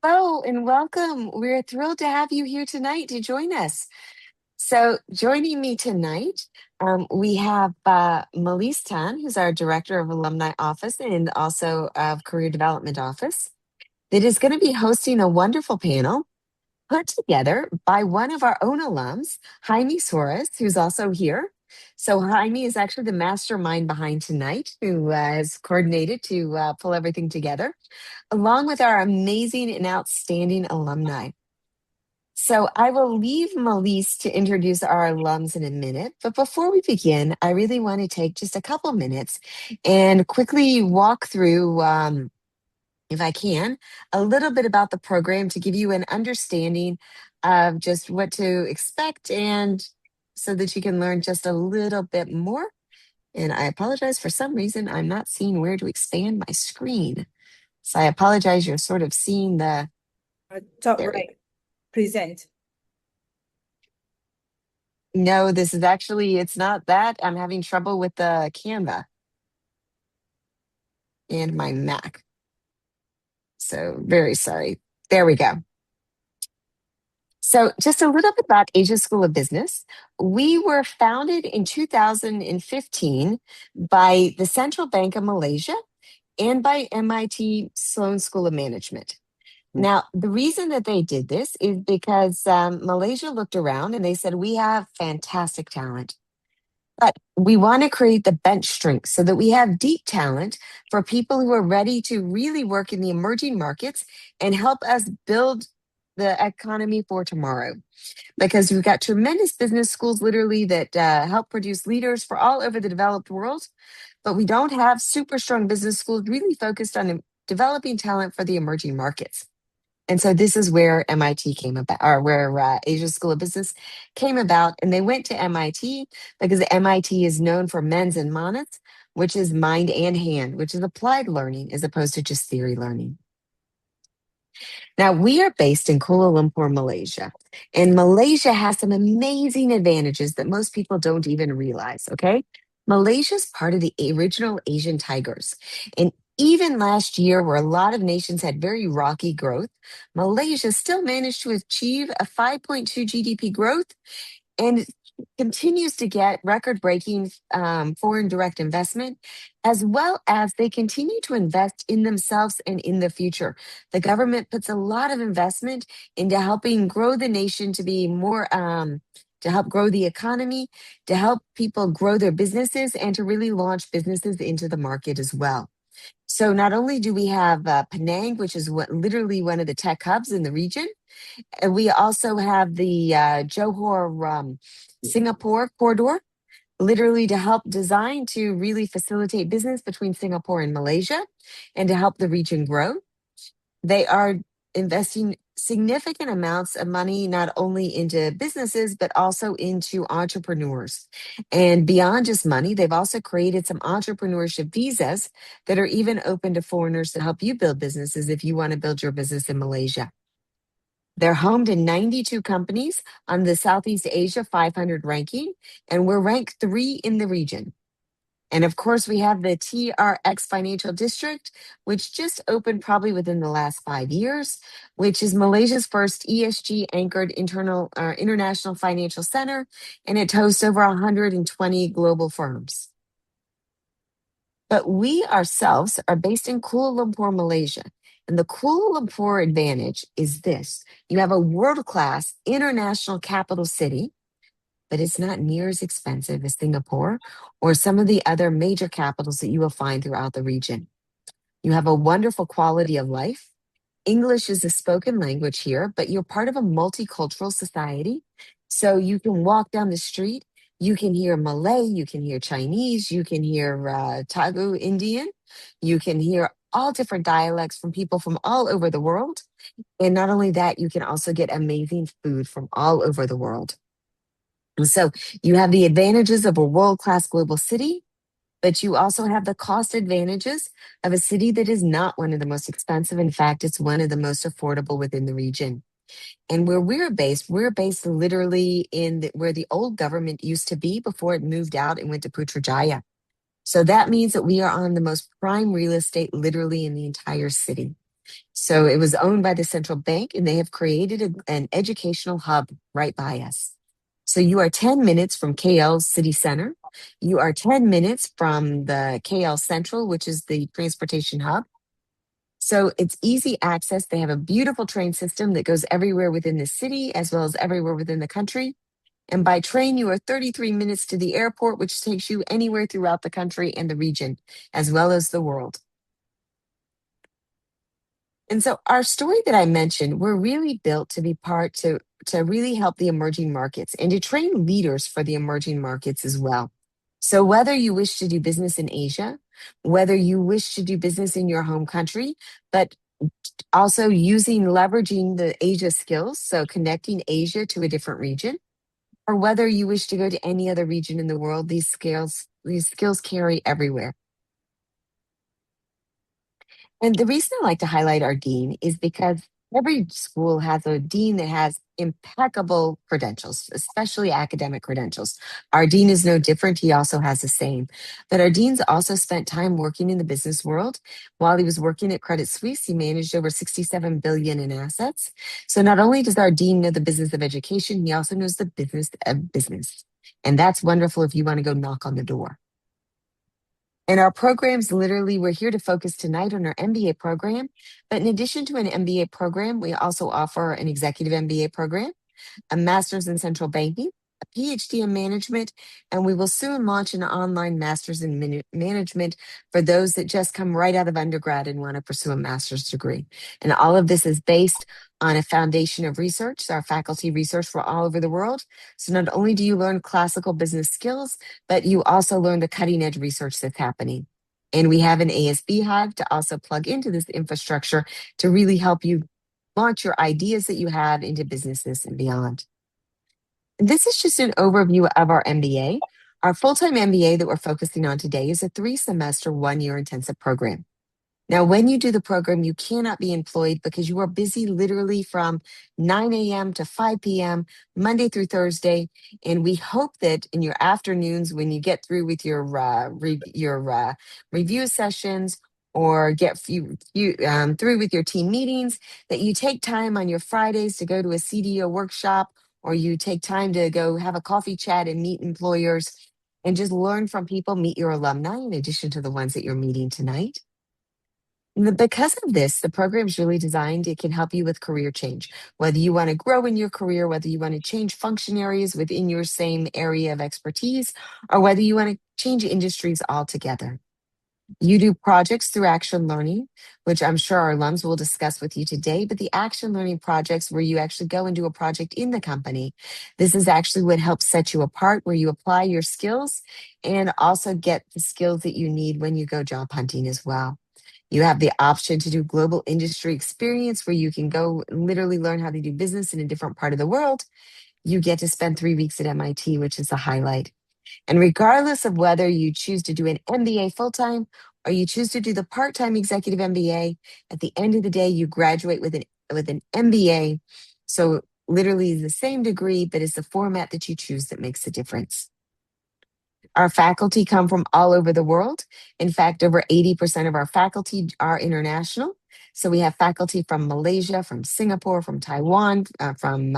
Hello and welcome. We're thrilled to have you here tonight to join us. So, joining me tonight, we have Melise Tan, who's our Director of Alumni Office and also of Career Development Office, that is going to be hosting a wonderful panel put together by one of our own alums, Jaime Suarez, who's also here. So, Jaime is actually the mastermind behind tonight, who has coordinated to pull everything together, along with our amazing and outstanding alumni. So I will leave Melise to introduce our alums in a minute. But before we begin, I really want to take just a couple minutes and quickly walk through, if I can, a little bit about the program to give you an understanding of just what to expect and so that you can learn just a little bit more. And I apologize, for some reason, I'm not seeing where to expand my screen. So I apologize, you're sort of seeing the, Top there we go. right, present. No, this is actually, it's not that. I'm having trouble with the Canva and my Mac. So very sorry. There we go. So just a little bit about Asia School of Business. We were founded in 2015 by the Central Bank of Malaysia and by MIT Sloan School of Management. Now, the reason that they did this is because Malaysia looked around and they said, we have fantastic talent. But we want to create the bench strength so that we have deep talent for people who are ready to really work in the emerging markets and help us build the economy for tomorrow. Because we've got tremendous business schools, literally, that help produce leaders for all over the developed world. But we don't have super strong business schools really focused on developing talent for the emerging markets. And so this is where MIT came about, or where Asia School of Business came about. And they went to MIT because MIT is known for mens and manas, which is mind and hand, which is applied learning as opposed to just theory learning. Now, we are based in Kuala Lumpur, Malaysia. And Malaysia has some amazing advantages that most people don't even realize, okay? Malaysia is part of the original Asian tigers. And even last year, where a lot of nations had very rocky growth, Malaysia still managed to achieve a 5.2 GDP growth and continues to get record-breaking foreign direct investment, as well as they continue to invest in themselves and in the future. The government puts a lot of investment into helping grow the nation to be more, to help grow the economy, to help people grow their businesses, and to really launch businesses into the market as well. So not only do we have Penang, which is literally one of the tech hubs in the region, and we also have the Johor Singapore corridor, literally to help design to really facilitate business between Singapore and Malaysia and to help the region grow. They are investing significant amounts of money not only into businesses but also into entrepreneurs. And beyond just money, they've also created some entrepreneurship visas that are even open to foreigners to help you build businesses if you want to build your business in Malaysia. They're home to 92 companies on the Southeast Asia 500 ranking, and we're ranked 3 in the region. And of course, we have the TRX Financial District, which just opened probably within the last 5 years, which is Malaysia's first ESG anchored international financial center, and it hosts over 120 global firms. But we ourselves are based in Kuala Lumpur, Malaysia. And the Kuala Lumpur advantage is this. You have a world-class international capital city, but it's not near as expensive as Singapore or some of the other major capitals that you will find throughout the region. You have a wonderful quality of life. English is a spoken language here, but you're part of a multicultural society. So you can walk down the street, you can hear Malay, you can hear Chinese, you can hear Tagu Indian, you can hear all different dialects from people from all over the world. And not only that, you can also get amazing food from all over the world. And so you have the advantages of a world-class global city, but you also have the cost advantages of a city that is not one of the most expensive. In fact, it's one of the most affordable within the region. And where we're based literally in where the old government used to be before it moved out and went to Putrajaya. So that means that we are on the most prime real estate literally in the entire city. So it was owned by the central bank, and they have created an educational hub right by us. So you are 10 minutes from KL's city center. You are 10 minutes from the KL Central, which is the transportation hub. So it's easy access. They have a beautiful train system that goes everywhere within the city as well as everywhere within the country. And by train, you are 33 minutes to the airport, which takes you anywhere throughout the country and the region, as well as the world. And so our story that I mentioned, we're really built to be part to really help the emerging markets and to train leaders for the emerging markets as well. So whether you wish to do business in Asia, whether you wish to do business in your home country, but also leveraging the Asia skills, so connecting Asia to a different region, or whether you wish to go to any other region in the world, these skills carry everywhere. And the reason I like to highlight our dean is because every school has a dean that has impeccable credentials, especially academic credentials. Our dean is no different. He also has the same. But our dean's also spent time working in the business world. While he was working at Credit Suisse, he managed over 67 billion in assets. So not only does our dean know the business of education, he also knows the business of business. And that's wonderful if you want to go knock on the door. And our programs, literally, we're here to focus tonight on our MBA program. But in addition to an MBA program, we also offer an executive MBA program, a master's in central banking, a PhD in management, and we will soon launch an online master's in management for those that just come right out of undergrad and want to pursue a master's degree. And all of this is based on a foundation of research. Our faculty research from all over the world. So not only do you learn classical business skills, but you also learn the cutting edge research that's happening. And we have an ASB Hive to also plug into this infrastructure to really help you launch your ideas that you have into businesses and beyond. This is just an overview of our MBA. Our full-time MBA that we're focusing on today is a 3-semester, 1-year intensive program. Now, when you do the program, you cannot be employed because you are busy literally from 9 a.m. to 5 p.m., Monday through Thursday. And we hope that in your afternoons, when you get through with your review sessions or get through with your team meetings, that you take time on your Fridays to go to a CDO workshop, or you take time to go have a coffee chat and meet employers and just learn from people, meet your alumni in addition to the ones that you're meeting tonight. Because of this, the program is really designed, it can help you with career change. Whether you want to grow in your career, whether you want to change function areas within your same area of expertise, or whether you want to change industries altogether. You do projects through action learning, which I'm sure our alums will discuss with you today, but the action learning projects where you actually go and do a project in the company. This is actually what helps set you apart, where you apply your skills and also get the skills that you need when you go job hunting as well. You have the option to do global industry experience where you can go literally learn how to do business in a different part of the world. You get to spend 3 weeks at MIT, which is a highlight. And regardless of whether you choose to do an MBA full time or you choose to do the part time executive MBA, at the end of the day, you graduate with an MBA. So literally the same degree, but it's the format that you choose that makes the difference. Our faculty come from all over the world. In fact, over 80% of our faculty are international. So we have faculty from Malaysia, from Singapore, from Taiwan, from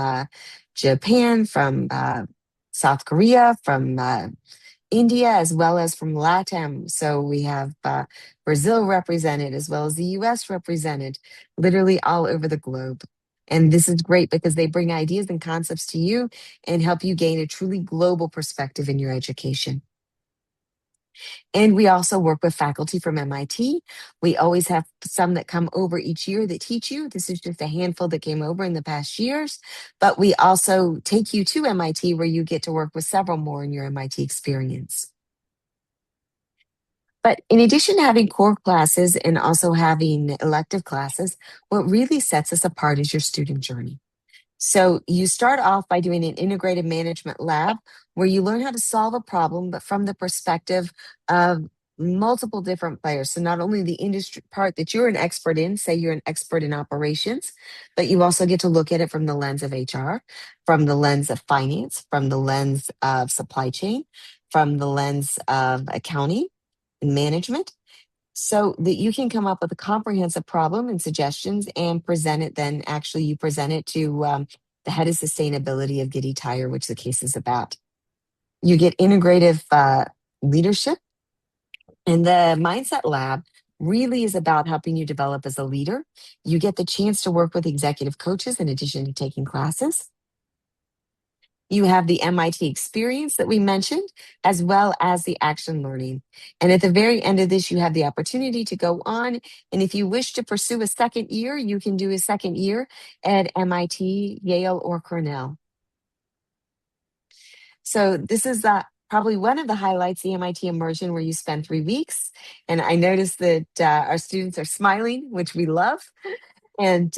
Japan, from South Korea, from India, as well as from LATAM. So we have Brazil represented, as well as the US represented, literally all over the globe. And this is great because they bring ideas and concepts to you and help you gain a truly global perspective in your education. And we also work with faculty from MIT. We always have some that come over each year that teach you. This is just a handful that came over in the past years. But we also take you to MIT where you get to work with several more in your MIT experience. But in addition to having core classes and also having elective classes, what really sets us apart is your student journey. So you start off by doing an integrated management lab where you learn how to solve a problem, but from the perspective of multiple different players. So not only the industry part that you're an expert in, say you're an expert in operations, but you also get to look at it from the lens of HR, from the lens of finance, from the lens of supply chain, from the lens of accounting and management. so that you can come up with a comprehensive problem and suggestions and present it. Then actually you present it to the head of sustainability of Giddy Tire, which the case is about. You get integrative leadership, and the Mindset Lab really is about helping you develop as a leader. You get the chance to work with executive coaches in addition to taking classes. You have the MIT experience that we mentioned, as well as the action learning. And at the very end of this, you have the opportunity to go on. And if you wish to pursue a second year, you can do a second year at MIT, Yale, or Cornell. So this is probably one of the highlights, the MIT immersion, where you spend 3 weeks. And I noticed that our students are smiling, which we love. And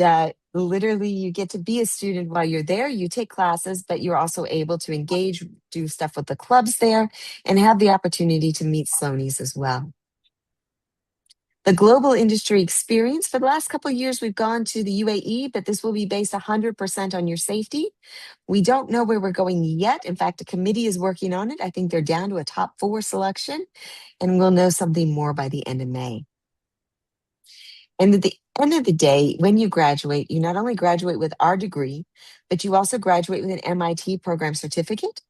literally, you get to be a student while you're there. You take classes, but you're also able to engage, do stuff with the clubs there, and have the opportunity to meet Sloanies as well. The global industry experience, for the last couple of years, we've gone to the UAE, but this will be based 100% on your safety. We don't know where we're going yet. In fact, a committee is working on it. I think they're down to a top 4 selection, and we'll know something more by the end of May. And at the end of the day, when you graduate, you not only graduate with our degree, but you also graduate with an MIT program certificate.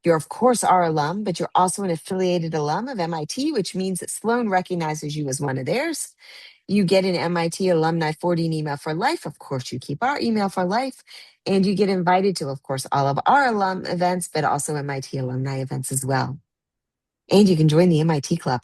You're, of course, our alum, but you're also an affiliated alum of MIT, which means that Sloan recognizes you as one of theirs. You get an MIT alumni 14 email for life. Of course, you keep our email for life. And you get invited to, of course, all of our alum events, but also MIT alumni events as well. And you can join the MIT Club.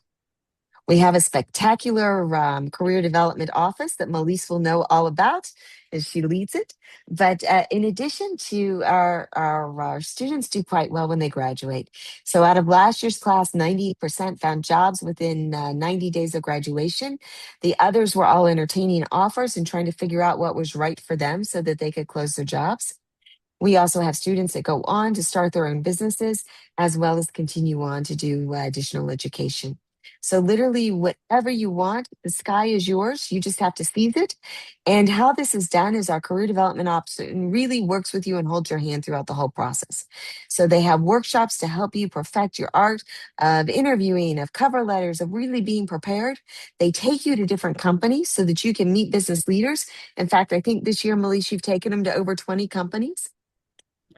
We have a spectacular career development office that Melise will know all about as she leads it. But in addition to our students do quite well when they graduate. So out of last year's class, 90% found jobs within 90 days of graduation. The others were all entertaining offers and trying to figure out what was right for them so that they could close their jobs. We also have students that go on to start their own businesses, as well as continue on to do additional education. So, literally, whatever you want, the sky is yours. You just have to seize it. And how this is done is our career development officer really works with you and holds your hand throughout the whole process. So, they have workshops to help you perfect your art of interviewing, of cover letters, of really being prepared. They take you to different companies so that you can meet business leaders. In fact, I think this year, Melissa, you've taken them to over 20 companies,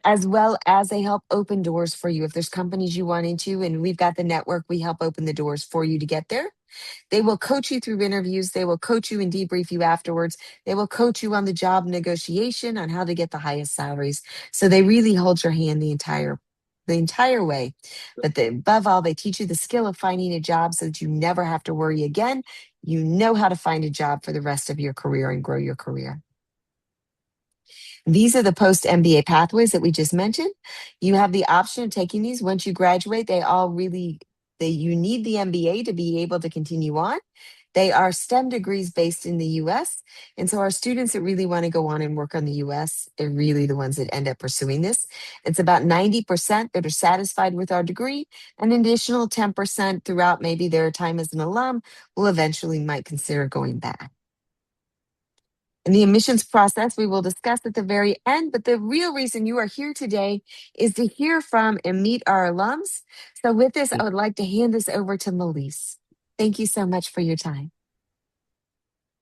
as well as they help open doors for you. If there's companies you want into, and we've got the network, we help open the doors for you to get there. They will coach you through interviews. They will coach you and debrief you afterwards. They will coach you on the job negotiation on how to get the highest salaries. So they really hold your hand the entire way. But above all, they teach you the skill of finding a job so that you never have to worry again. You know how to find a job for the rest of your career and grow your career. These are the post-MBA pathways that we just mentioned. You have the option of taking these once you graduate. You need the MBA to be able to continue on. They are STEM degrees based in the US. And so our students that really want to go on and work on the US are really the ones that end up pursuing this. It's about 90% that are satisfied with our degree. An additional 10% throughout maybe their time as an alum will eventually might consider going back. And the admissions process we will discuss at the very end, but the real reason you are here today is to hear from and meet our alums. So with this, I would like to hand this over to Melise. Thank you so much for your time.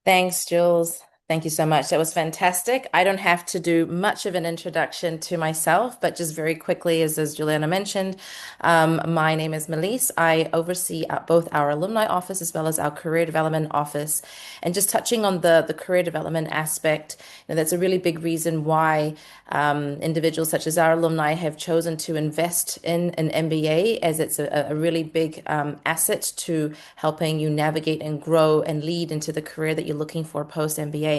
Thanks, Jules. Thank you so much. That was fantastic. I don't have to do much of an introduction to myself, but just very quickly, as Juliana mentioned, my name is Melise. I oversee both our alumni office as well as our career development office. And just touching on the career development aspect, that's a really big reason why individuals such as our alumni have chosen to invest in an MBA, as it's a really big asset to helping you navigate and grow and lead into the career that you're looking for post-MBA.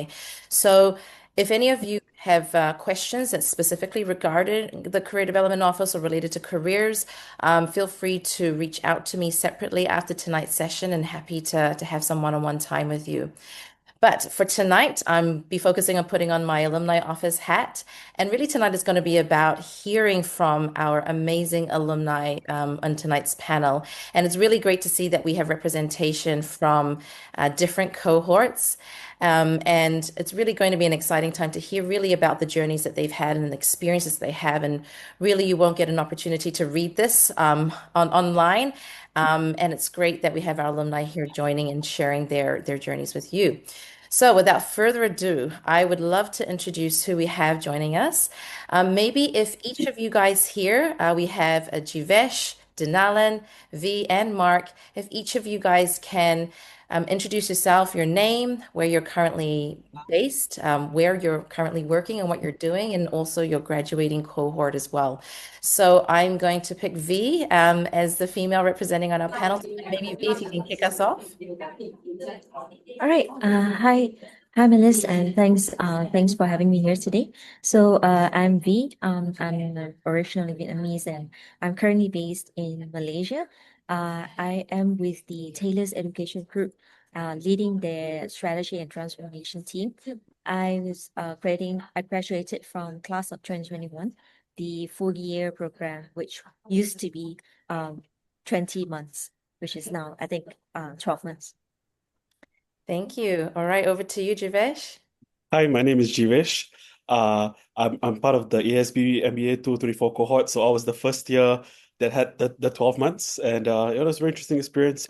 So if any of you have questions that specifically regarded the career development office or related to careers, feel free to reach out to me separately after tonight's session, and happy to have some one-on-one time with you. But for tonight, I'm be focusing on putting on my alumni office hat. And really tonight is going to be about hearing from our amazing alumni on tonight's panel. And it's really great to see that we have representation from different cohorts. And it's really going to be an exciting time to hear really about the journeys that they've had and the experiences they have. And really, you won't get an opportunity to read this online. And it's great that we have our alumni here joining and sharing their journeys with you. So, without further ado, I would love to introduce who we have joining us. Maybe if each of you guys here, we have Jivesh, Dinalan, V, and Mark, if each of you guys can introduce yourself, your name, where you're currently based, where you're currently working, and what you're doing, and also your graduating cohort as well. So, I'm going to pick V as the female representing on our panel. Maybe V, if you can kick us off. All right. Hi, Melissa, and thanks for having me here today. So, I'm V. I'm originally Vietnamese, and I'm currently based in Malaysia. I am with the Taylor's Education Group, leading the strategy and transformation team. I graduated from class of 2021, the full year program, which used to be 20 months, which is now, I think, 12 months. Thank you. All right, over to you, Jivesh. Hi, my name is Jivesh. I'm part of the ASB MBA 234 cohort, so I was the first year that had the 12 months, and it was a very interesting experience.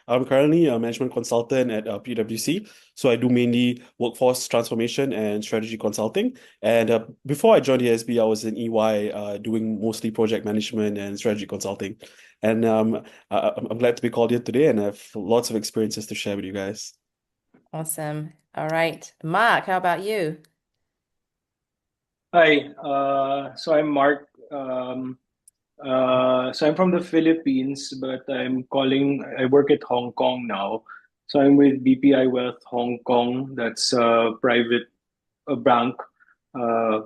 I'm currently a management consultant at PwC, so I do mainly workforce transformation and strategy consulting. And before I joined ASB, I was in EY doing mostly project management and strategy consulting. And I'm glad to be called here today, and I have lots of experiences to share with you guys. Awesome. All right. Mark, how about you? Hi, so I'm Mark. So I'm from the Philippines, but I work at Hong Kong now. So I'm with BPI Wealth Hong Kong. That's a private bank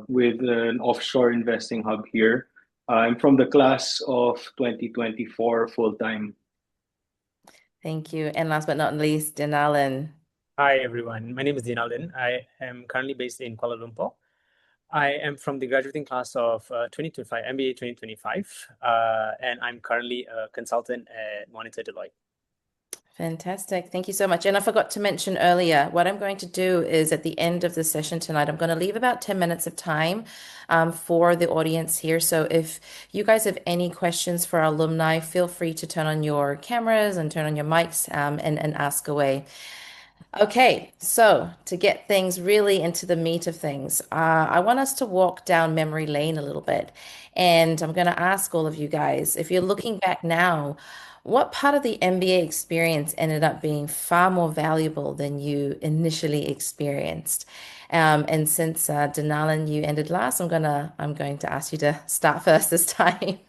with an offshore investing hub here. I'm from the class of 2024 full time. Thank you. And last but not least, Dinalan. Hi, everyone. My name is Dinaldin. I am currently based in Kuala Lumpur. I am from the graduating class of 2025, MBA 2025, and I'm currently a consultant at Monitor Deloitte. Fantastic. Thank you so much. And I forgot to mention earlier, what I'm going to do is at the end of the session tonight, I'm going to leave about 10 minutes of time for the audience here. So if you guys have any questions for our alumni, feel free to turn on your cameras and turn on your mics and ask away. Okay, so to get things really into the meat of things, I want us to walk down memory lane a little bit. And I'm going to ask all of you guys, if you're looking back now, what part of the MBA experience ended up being far more valuable than you initially experienced? And since Denalan, you ended last, I'm going to ask you to start first this time.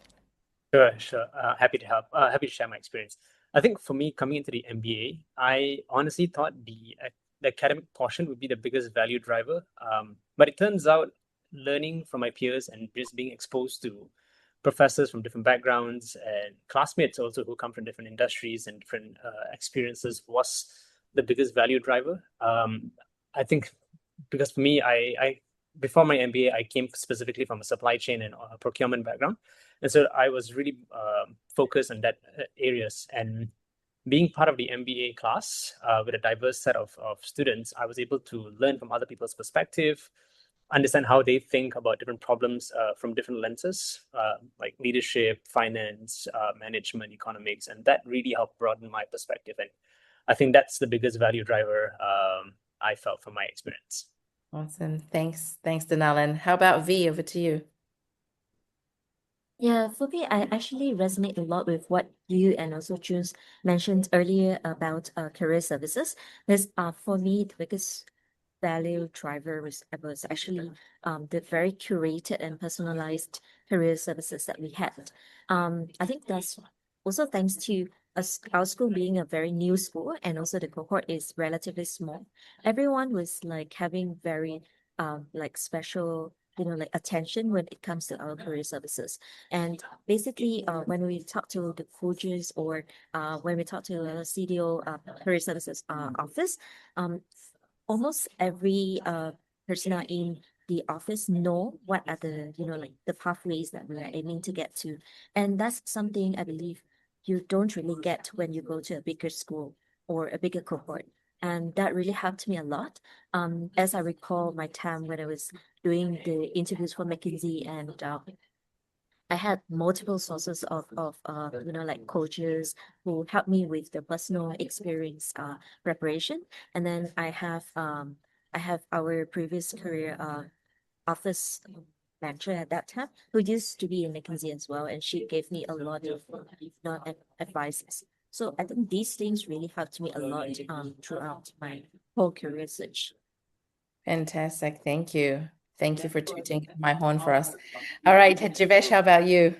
Sure. Happy to help. Happy to share my experience. I think for me, coming into the MBA, I honestly thought the academic portion would be the biggest value driver. But it turns out learning from my peers and just being exposed to professors from different backgrounds and classmates also who come from different industries and different experiences was the biggest value driver. I think because for me, I before my MBA, I came specifically from a supply chain and procurement background. And so I was really focused on that areas. And being part of the MBA class with a diverse set of students, I was able to learn from other people's perspective, understand how they think about different problems from different lenses, like leadership, finance, management, economics. And that really helped broaden my perspective. And I think that's the biggest value driver I felt from my experience. Awesome. Thanks, Denalan. How about V? Over to you. Yeah, for me, I actually resonate a lot with what you and also Junes mentioned earlier about career services. Because for me, the biggest value driver was actually the very curated and personalized career services that we had. I think that's also thanks to us, our school being a very new school, and also the cohort is relatively small. Everyone was like having very like special, like attention when it comes to our career services. And basically, when we talk to the coaches or when we talk to the CDO career services office, almost every personnel in the office know what are the, like the pathways that we are aiming to get to. And that's something I believe you don't really get when you go to a bigger school or a bigger cohort. And that really helped me a lot. As I recall my time when I was doing the interviews for McKinsey, and I had multiple sources of like coaches who helped me with the personal experience preparation. And then I have our previous career office manager at that time who used to be in McKinsey as well, and she gave me a lot of advices. So I think these things really helped me a lot throughout my whole career search. Fantastic. Thank you. Thank you for tooting my horn for us. All right, Jivesh, how about you?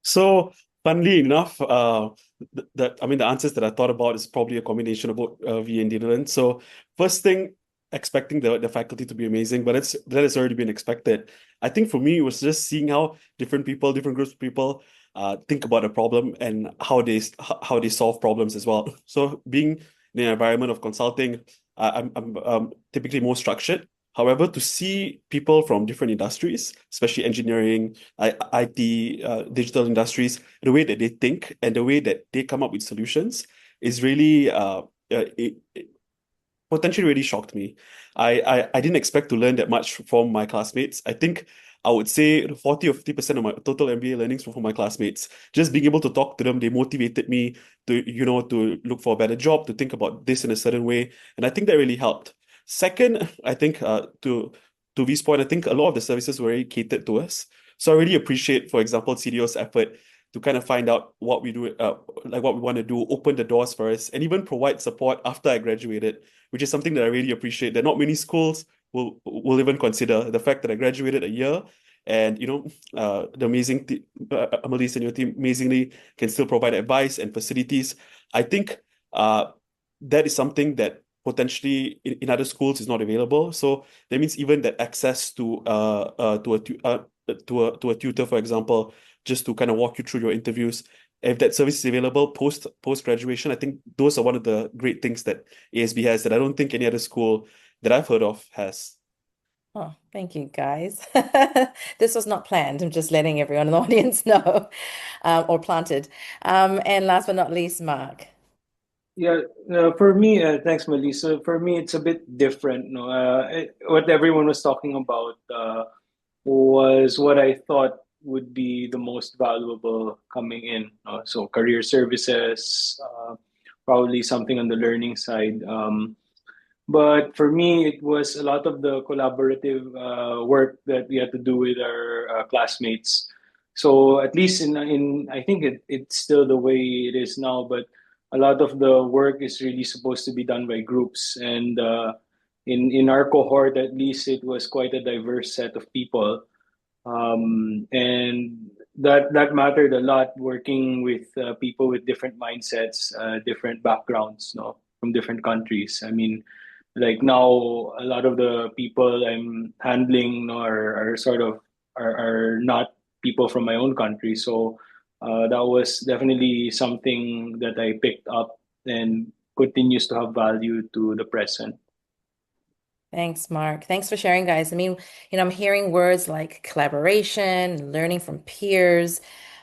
So, funnily enough, the answers that I thought about is probably a combination of both V and Netherlands. So, first thing, expecting the faculty to be amazing, but that has already been expected. I think for me, it was just seeing how different people, different groups of people, think about a problem and how they solve problems as well. So, being in an environment of consulting, I'm typically more structured. However, to see people from different industries, especially engineering, IT, digital industries, the way that they think and the way that they come up with solutions is really it potentially really shocked me. I didn't expect to learn that much from my classmates. I think I would say 40 or 50% of my total MBA learnings were from my classmates. Just being able to talk to them, they motivated me to look for a better job, to think about this in a certain way. And I think that really helped. Second, I think to V's point, I think a lot of the services were already catered to us. So I really appreciate, for example, CDO's effort to kind of find out what we do, like what we want to do, open the doors for us, and even provide support after I graduated, which is something that I really appreciate. That not many schools will even consider the fact that I graduated a year, and the amazing Amelie's and your team amazingly can still provide advice and facilities. I think that is something that potentially in other schools is not available. So that means even that access to a tutor, for example, just to kind of walk you through your interviews. If that service is available post graduation, I think those are one of the great things that ASB has that I don't think any other school that I've heard of has. Oh, thank you, guys. This was not planned. I'm just letting everyone in the audience know, or planted. And last but not least, Mark. Yeah, for me, thanks, Melissa. For me, it's a bit different. No, what everyone was talking about was what I thought would be the most valuable coming in. So career services, probably something on the learning side. But for me, it was a lot of the collaborative work that we had to do with our classmates. So at least in I think it's still the way it is now, but a lot of the work is really supposed to be done by groups. And in our cohort, at least, it was quite a diverse set of people, and that mattered a lot. Working with people with different mindsets, different backgrounds, no, from different countries. I mean, like now a lot of the people I'm handling, are sort of are not people from my own country. So that was definitely something that I picked up and continues to have value to the present. Thanks, Mark. Thanks for sharing, guys. I mean, I'm hearing words like collaboration, learning from peers,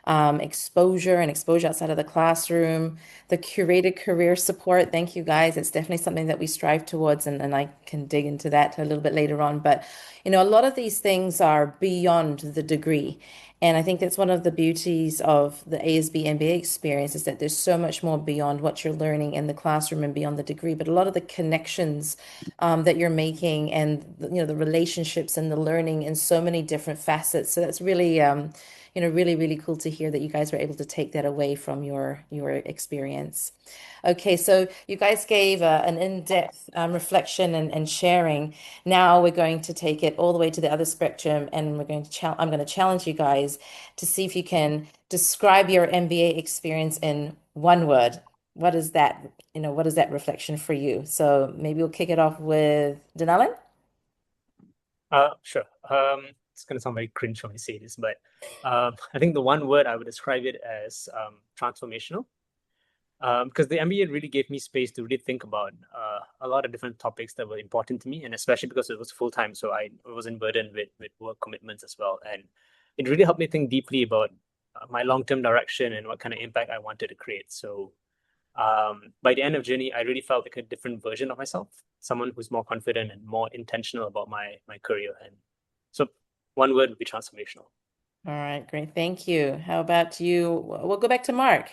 exposure and exposure outside of the classroom, the curated career support. Thank you, guys. It's definitely something that we strive towards, and I can dig into that a little bit later on. But, a lot of these things are beyond the degree. And I think that's one of the beauties of the ASB MBA experience is that there's so much more beyond what you're learning in the classroom and beyond the degree. But a lot of the connections that you're making and the relationships and the learning in so many different facets. So that's really really, really cool to hear that you guys were able to take that away from your experience. Okay, so you guys gave an in-depth reflection and sharing. Now we're going to take it all the way to the other spectrum, and I'm going to challenge you guys to see if you can describe your MBA experience in one word. What is that? What is that reflection for you? So maybe we'll kick it off with Denalyn. Sure. It's going to sound very cringe when I say this, but I think the one word I would describe it as transformational. because the MBA really gave me space to really think about a lot of different topics that were important to me, and especially because it was full time, so I wasn't burdened with work commitments as well, and it really helped me think deeply about my long-term direction and what kind of impact I wanted to create. So by the end of journey, I really felt like a different version of myself, someone who's more confident and more intentional about my career. And so one word would be transformational. All right, great. Thank you. How about you? We'll go back to Mark.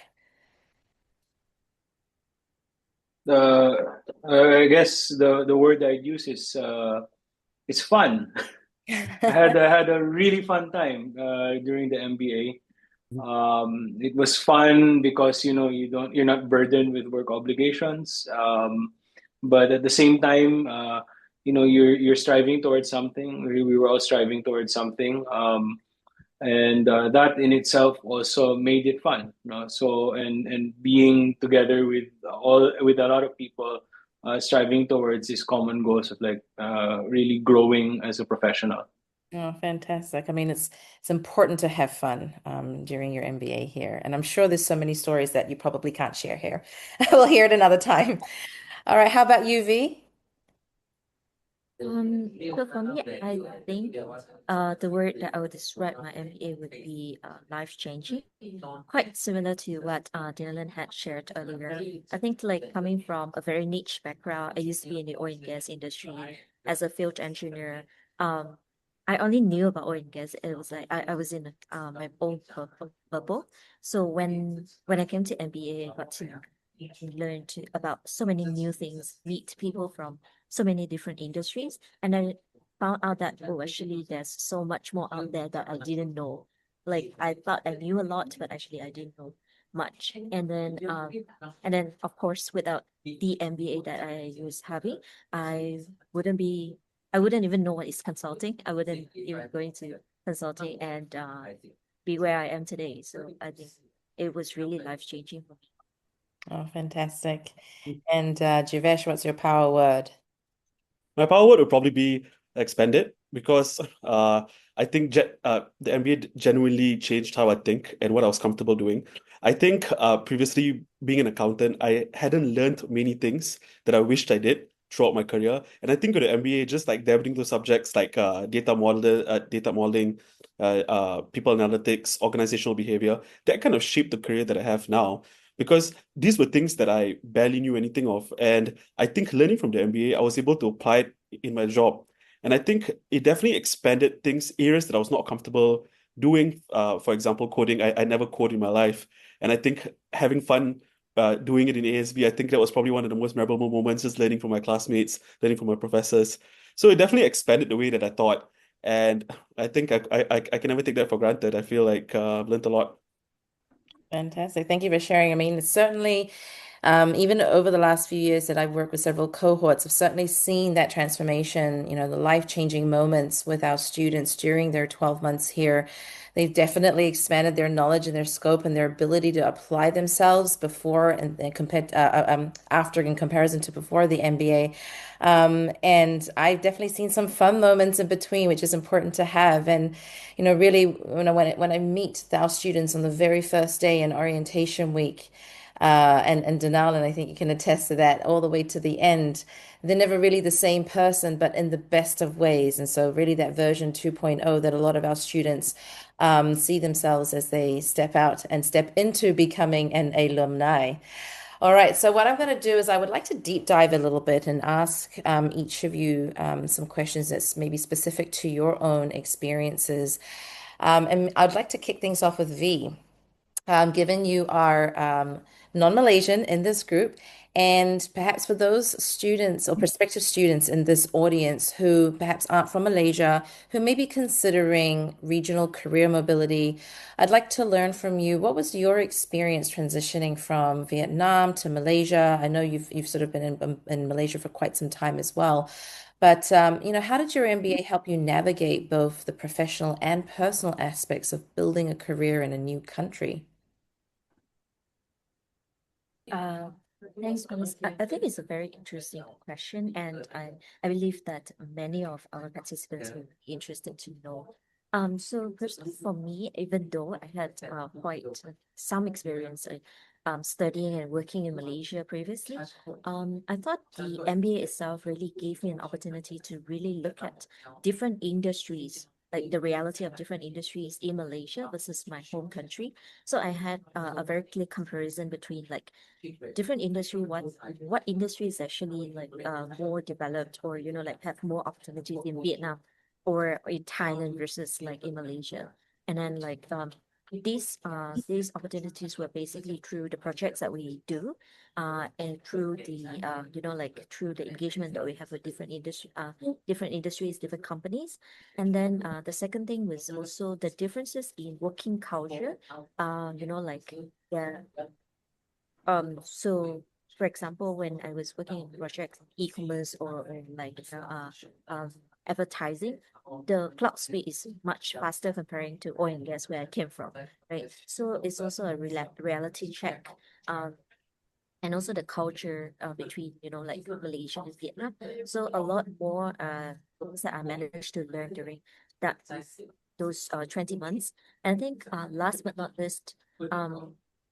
I guess the word I'd use is it's fun. I had a really fun time during the MBA. It was fun because you're not burdened with work obligations. But at the same time, you're striving towards something. We were all striving towards something. And that in itself also made it fun, so and being together with a lot of people striving towards these common goals of like really growing as a professional. Oh, fantastic. I mean, it's important to have fun during your MBA here. And I'm sure there's so many stories that you probably can't share here. We'll hear it another time. All right, how about you, V? So for me, I think the word that I would describe my MBA would be life-changing, quite similar to what Dylan had shared earlier. I think like coming from a very niche background, I used to be in the oil and gas industry as a field engineer. I only knew about oil and gas. It was like I was in my own bubble. So when I came to MBA, I got to learn about so many new things, meet people from so many different industries, and I found out that actually there's so much more out there that I didn't know. Like I thought I knew a lot, but actually I didn't know much. And then of course without the MBA that I was having, I wouldn't be I wouldn't even know what is consulting. I wouldn't even go into consulting and be where I am today. So I think it was really life-changing for me. Oh, fantastic. And Jivesh, what's your power word? My power word would probably be expanded because I think the MBA genuinely changed how I think and what I was comfortable doing. I think previously being an accountant, I hadn't learned many things that I wished I did throughout my career. And I think with the MBA, just like dabbling into subjects like data modeling, people analytics, organizational behavior, that kind of shaped the career that I have now. Because these were things that I barely knew anything of. And I think learning from the MBA, I was able to apply it in my job. And I think it definitely expanded areas that I was not comfortable doing. For example, coding. I never code in my life. And I think having fun doing it in ASB, I think that was probably one of the most memorable moments, just learning from my classmates, learning from my professors. So it definitely expanded the way that I thought. And I think I can never take that for granted. I feel like I've learned a lot. Fantastic. Thank you for sharing. I mean, it's certainly, even over the last few years that I've worked with several cohorts, I've certainly seen that transformation, the life-changing moments with our students during their 12 months here. They've definitely expanded their knowledge and their scope and their ability to apply themselves before and compared after in comparison to before the MBA. And I've definitely seen some fun moments in between, which is important to have. And really, when I meet our students on the very first day in orientation week, and Denal, and I think you can attest to that all the way to the end. They're never really the same person, but in the best of ways. And so really that version 2.0 that a lot of our students see themselves as they step out and step into becoming an alumni. All right, so what I'm going to do is I would like to deep dive a little bit and ask each of you some questions that's maybe specific to your own experiences. And I'd like to kick things off with V. Given you are non-Malaysian in this group, and perhaps for those students or prospective students in this audience who perhaps aren't from Malaysia, who may be considering regional career mobility, I'd like to learn from you. What was your experience transitioning from Vietnam to Malaysia? I know you've sort of been in Malaysia for quite some time as well. But how did your MBA help you navigate both the professional and personal aspects of building a career in a new country? Thanks, Miss. I think it's a very interesting question, and I believe that many of our participants will be interested to know. So personally, for me, even though I had quite some experience studying and working in Malaysia previously, I thought the MBA itself really gave me an opportunity to really look at different industries, like the reality of different industries in Malaysia versus my home country. So I had a very clear comparison between like different industry, what industry is actually like more developed, or like have more opportunities in Vietnam or in Thailand versus like in Malaysia. And then like these opportunities were basically through the projects that we do, and through the like through the engagement that we have with different industries, different companies. And then the second thing was also the differences in working culture. Like the so for example, when I was working in projects e-commerce or like advertising, the clock speed is much faster comparing to oil and gas where I came from, right? So it's also a reality check. And also the culture between like Malaysia and Vietnam. So a lot more things that I managed to learn during that those 20 months. And I think last but not least,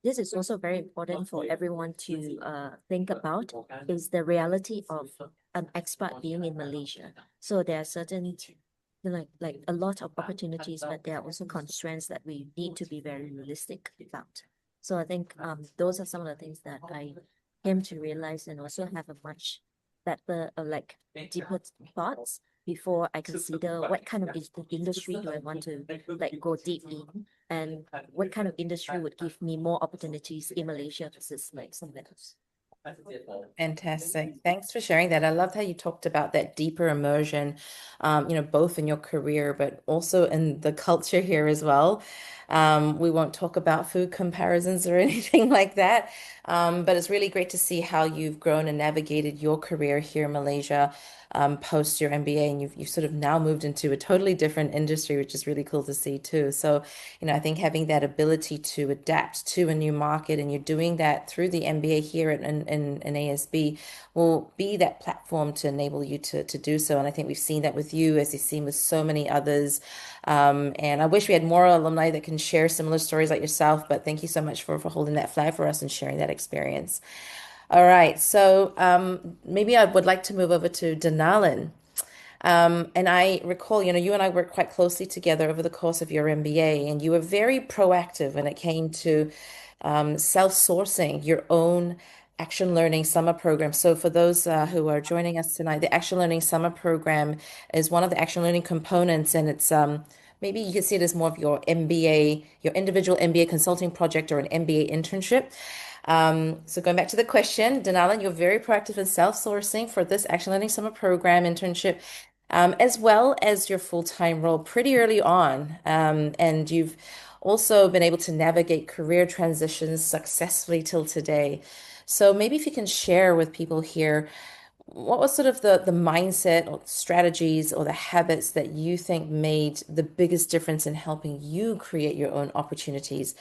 this is also very important for everyone to think about, is the reality of an expat being in Malaysia. So there are certain like a lot of opportunities, but there are also constraints that we need to be very realistic about. So I think those are some of the things that I came to realize, and also have a much better like deeper thoughts before I consider what kind of industry do I want to like go deep in, and what kind of industry would give me more opportunities in Malaysia versus like somewhere else. Fantastic. Thanks for sharing that. I love how you talked about that deeper immersion, both in your career, but also in the culture here as well. We won't talk about food comparisons or anything like that, but it's really great to see how you've grown and navigated your career here in Malaysia, post your MBA, and you've sort of now moved into a totally different industry, which is really cool to see too. So, I think having that ability to adapt to a new market, and you're doing that through the MBA here in ASB, will be that platform to enable you to do so. And I think we've seen that with you, as you've seen with so many others. And I wish we had more alumni that can share similar stories like yourself, but thank you so much for holding that flag for us and sharing that experience. All right, so maybe I would like to move over to Denalin. And I recall, you and I worked quite closely together over the course of your MBA, and you were very proactive when it came to self-sourcing your own Action Learning Summer Program. So for those who are joining us tonight, the Action Learning Summer Program is one of the Action Learning components, and it's maybe you could see it as more of your MBA, your individual MBA consulting project, or an MBA internship. So going back to the question, Denalin, you're very proactive in self-sourcing for this Action Learning Summer Program internship, as well as your full-time role pretty early on. And you've also been able to navigate career transitions successfully till today. So maybe if you can share with people here, what was sort of the mindset or strategies or the habits that you think made the biggest difference in helping you create your own opportunities,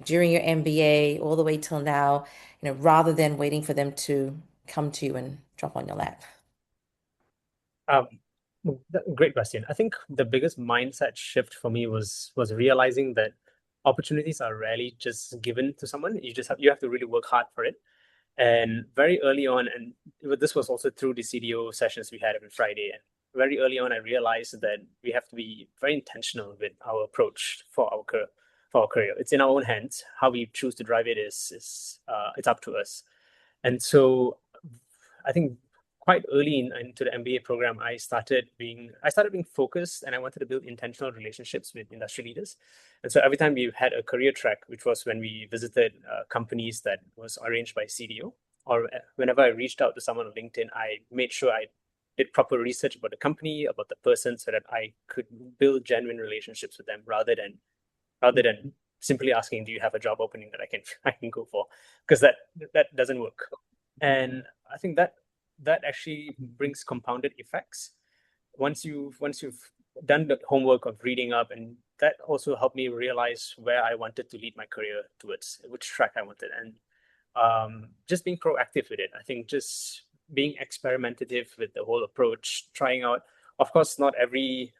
during your MBA all the way till now, rather than waiting for them to come to you and drop on your lap? Great question. I think the biggest mindset shift for me was realizing that opportunities are rarely just given to someone. You have to really work hard for it. And very early on, and this was also through the CDO sessions we had every Friday, and very early on, I realized that we have to be very intentional with our approach for our career. It's in our own hands. How we choose to drive it is it's up to us. And so, I think quite early into the MBA program, I started being focused, and I wanted to build intentional relationships with industry leaders. And so every time we had a career track, which was when we visited companies that was arranged by CDO, or whenever I reached out to someone on LinkedIn, I made sure I did proper research about the company, about the person, so that I could build genuine relationships with them rather than simply asking, "Do you have a job opening that I can go for?" Because that doesn't work. And I think that actually brings compounded effects once you've done the homework of reading up, and that also helped me realize where I wanted to lead my career towards, which track I wanted, and just being proactive with it. I think just being experimentative with the whole approach, trying out. Of course, not every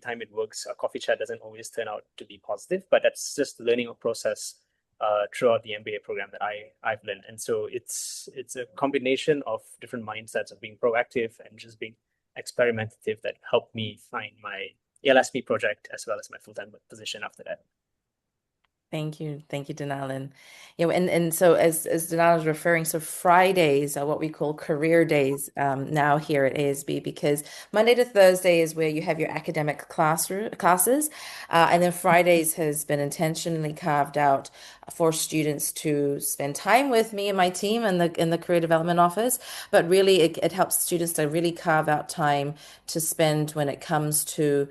time it works. A coffee chat doesn't always turn out to be positive, but that's just the learning process throughout the MBA program that I've learned. And so it's a combination of different mindsets of being proactive and just being experimentative that helped me find my LSP project as well as my full-time position after that. Thank you, Denalen. And so as Denalen is referring, so Fridays are what we call career days now here at ASB, because Monday to Thursday is where you have your academic classes, and then Fridays has been intentionally carved out for students to spend time with me and my team in the career development office. But really, it helps students to really carve out time to spend when it comes to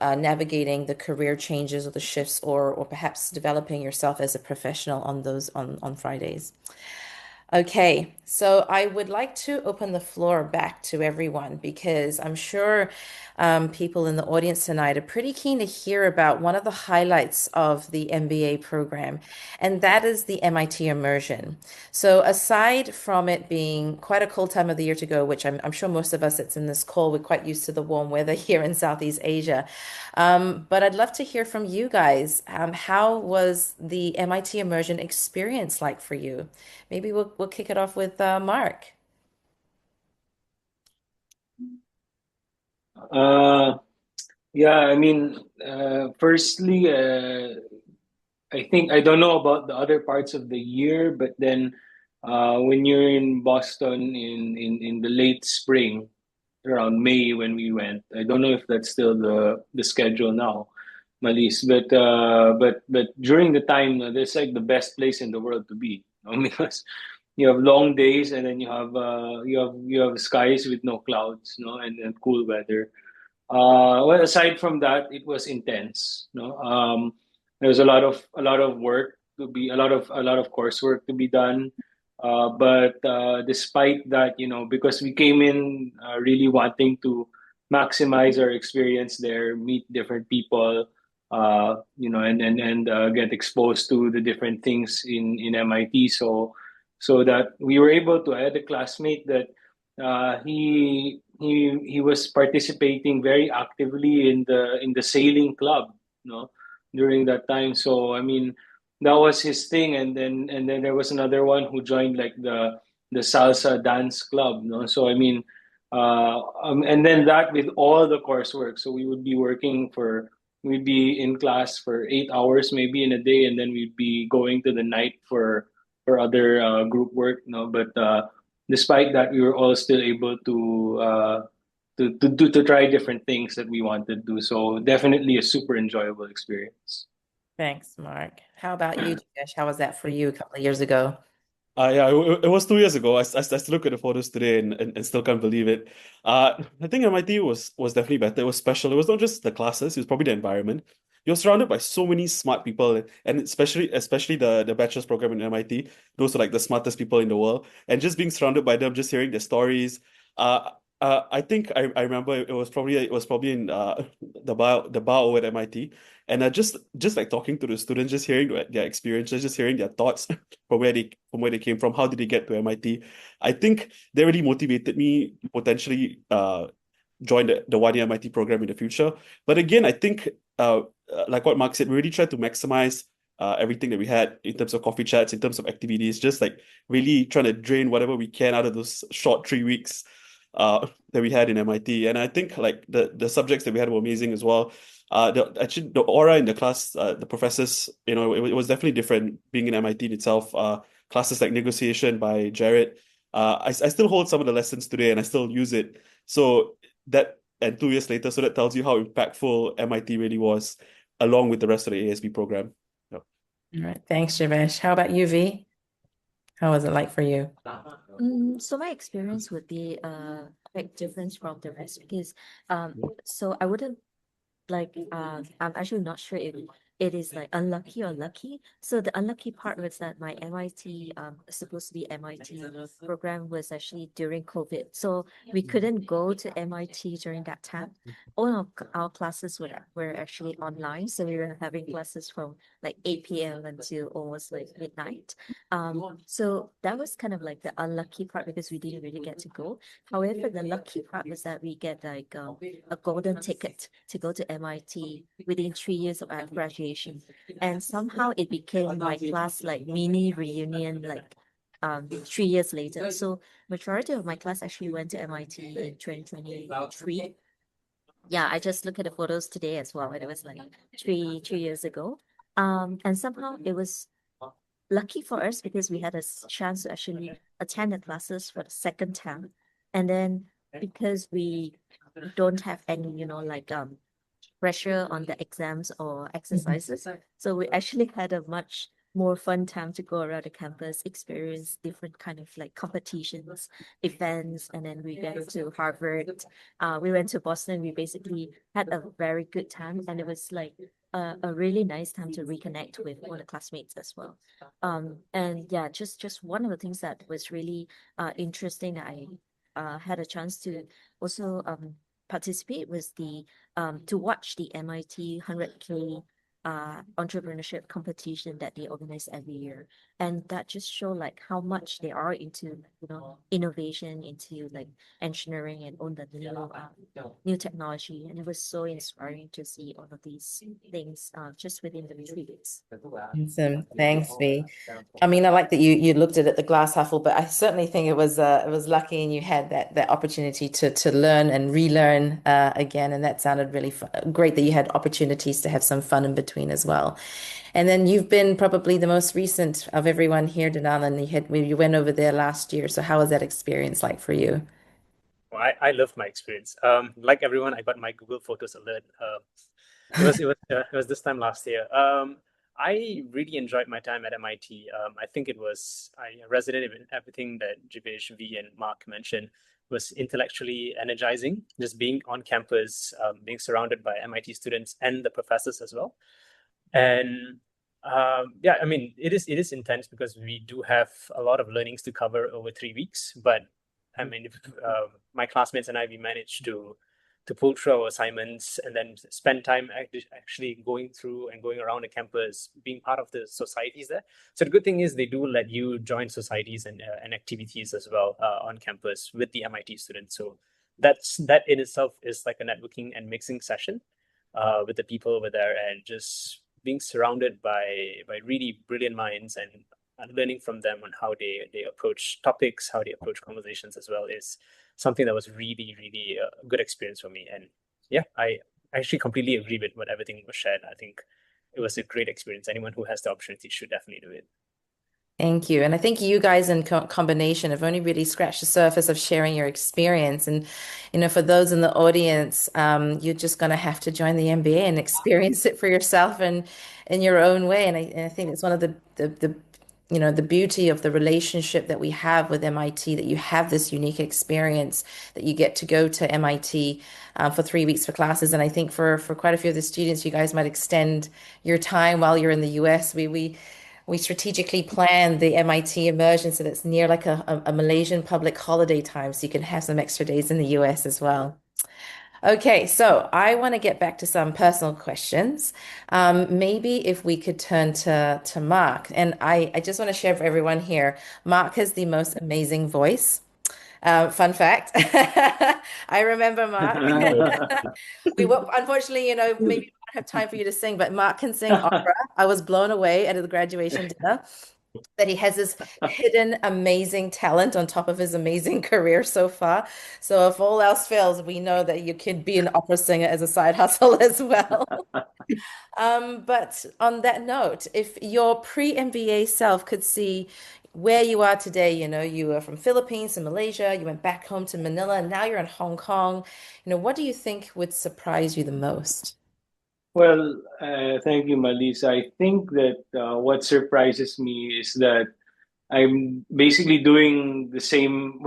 navigating the career changes or the shifts, or perhaps developing yourself as a professional on Fridays. Okay, so I would like to open the floor back to everyone, because I'm sure people in the audience tonight are pretty keen to hear about one of the highlights of the MBA program, and that is the MIT immersion. So aside from it being quite a cold time of the year to go, which I'm sure most of us that's in this call, we're quite used to the warm weather here in Southeast Asia. But I'd love to hear from you guys. How was the MIT immersion experience like for you? Maybe we'll kick it off with Mark. Yeah, I mean, firstly, I think I don't know about the other parts of the year, but then when you're in Boston in the late spring, around May when we went, I don't know if that's still the schedule now, Malis, but during the time, that's like the best place in the world to be, because you have long days, and then you have skies with no clouds, and cool weather. Well, aside from that, it was intense. There was a lot of work to be a lot of coursework to be done. But despite that, because we came in really wanting to maximize our experience there, meet different people, and get exposed to the different things in MIT. So that we were able to. I had a classmate that he was participating very actively in the sailing club, during that time. So I mean, that was his thing, and then there was another one who joined like the salsa dance club, So I mean, and then that with all the coursework, so we'd be in class for 8 hours maybe in a day, and then we'd be going to the night for other group work, But despite that, we were all still able to try different things that we wanted to do. So definitely a super enjoyable experience. Thanks, Mark. How about you, Josh? How was that for you a couple of years ago? Yeah, it was 2 years ago. I still look at the photos today and still can't believe it. I think MIT was definitely better. It was special. It was not just the classes, it was probably the environment. You're surrounded by so many smart people, and especially the bachelor's program in MIT. Those are like the smartest people in the world. And just being surrounded by them, just hearing their stories. Uh, I think I remember it was probably in the bar over at MIT, and just like talking to the students, just hearing their experiences, just hearing their thoughts from where they came from, how did they get to MIT. I think they really motivated me to potentially join the 1 year MIT program in the future. But again, I think like what Mark said, we really tried to maximize everything that we had in terms of coffee chats, in terms of activities, just like really trying to drain whatever we can out of those short 3 weeks that we had in MIT. And I think like the subjects that we had were amazing as well. The aura in the class, the professors, it was definitely different being in MIT in itself. Classes like negotiation by Jared. I still hold some of the lessons today, and I still use it. So that, and 2 years later, so that tells you how impactful MIT really was, along with the rest of the ASB program. Yep. All right. Thanks, Javesh. How about you, V? How was it like for you? So my experience would be quite different from the rest, because so I wouldn't I'm actually not sure if it is like unlucky or lucky. So the unlucky part was that my MIT supposed to be MIT program was actually during COVID, so we couldn't go to MIT during that time. All of our classes were actually online, so we were having classes from like 8 p.m. until almost like midnight. So that was kind of like the unlucky part, because we didn't really get to go. However, the lucky part was that we get like a golden ticket to go to MIT within 3 years of our graduation. graduation. And somehow it became my class like mini reunion, like 3 years later. So majority of my class actually went to MIT in 2023. Yeah, I just look at the photos today as well, and it was like three years ago. And somehow it was lucky for us because we had a chance to actually attend the classes for the second time. And then because we don't have any, like pressure on the exams or exercises, so we actually had a much more fun time to go around the campus, experience different kind of like competitions, events, and then we went to Harvard. We went to Boston. We basically had a very good time, and it was like a really nice time to reconnect with all the classmates as well. And yeah, just one of the things that was really interesting that I had a chance to also participate was the to watch the MIT 100K entrepreneurship competition that they organize every year, and that just show like how much they are into innovation, into like engineering and all the new technology, and it was so inspiring to see all of these things just within the 3 weeks. Awesome. Thanks, V. I mean, I like that you looked at it the glass half full, but I certainly think it was lucky and you had that opportunity to learn and relearn again, and that sounded really great that you had opportunities to have some fun in between as well. And then you've been probably the most recent of everyone here, Denal, and you went over there last year. So how was that experience like for you? Well, I loved my experience. Like everyone, I got my Google Photos alert. It was this time last year. I really enjoyed my time at MIT. I think I resonated with everything that Jivesh, V, and Mark mentioned. Was intellectually energizing. Just being on campus, being surrounded by MIT students and the professors as well. And yeah, I mean, it is intense because we do have a lot of learnings to cover over 3 weeks. But I mean, if, my classmates and we managed to pull through our assignments and then spend time actually going through and going around the campus, being part of the societies there. So the good thing is they do let you join societies and activities as well on campus with the MIT students. So that in itself is like a networking and mixing session with the people over there, and just being surrounded by really brilliant minds and learning from them on how they approach topics, how they approach conversations as well, is something that was really, really a good experience for me. And yeah, I actually completely agree with what everything was shared. I think it was a great experience. Anyone who has the opportunity should definitely do it. Thank you. And I think you guys in combination have only really scratched the surface of sharing your experience. And, for those in the audience, you're just going to have to join the MBA and experience it for yourself and in your own way. And I think it's one of the beauty of the relationship that we have with MIT, that you have this unique experience, that you get to go to MIT for 3 weeks for classes. And I think for quite a few of the students, you guys might extend your time while you're in the US. We strategically plan the MIT immersion so that's near like a Malaysian public holiday time, so you can have some extra days in the US as well. Okay, so I want to get back to some personal questions. Maybe if we could turn to Mark. And I just want to share for everyone here, Mark has the most amazing voice. Fun fact. I remember Mark. Unfortunately, maybe we don't have time for you to sing, but Mark can sing opera. I was blown away at the graduation dinner that he has this hidden amazing talent on top of his amazing career so far. So if all else fails, we know that you could be an opera singer as a side hustle as well. But on that note, if your pre-MBA self could see where you are today, you were from Philippines to Malaysia, you went back home to Manila, and now you're in Hong Kong. What do you think would surprise you the most? Well, thank you, Malisa. I think that what surprises me is that I'm basically doing the same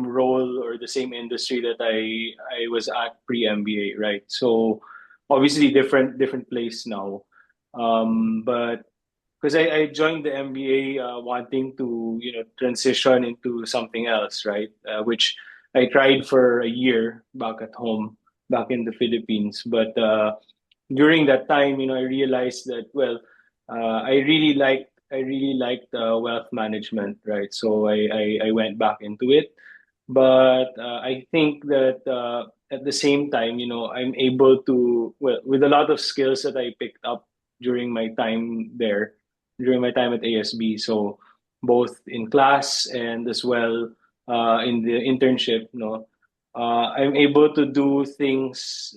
role or the same industry that I was at pre-MBA, right? So obviously different place now. But because I joined the MBA wanting to transition into something else, right? Which I tried for a year back at home, back in the Philippines. But during that time, I realized that I really liked wealth management, right? So I went back into it. But I think that at the same time, I'm able to, well, with a lot of skills that I picked up during my time there, during my time at ASB. So both in class and as well in the internship, no, I'm able to do things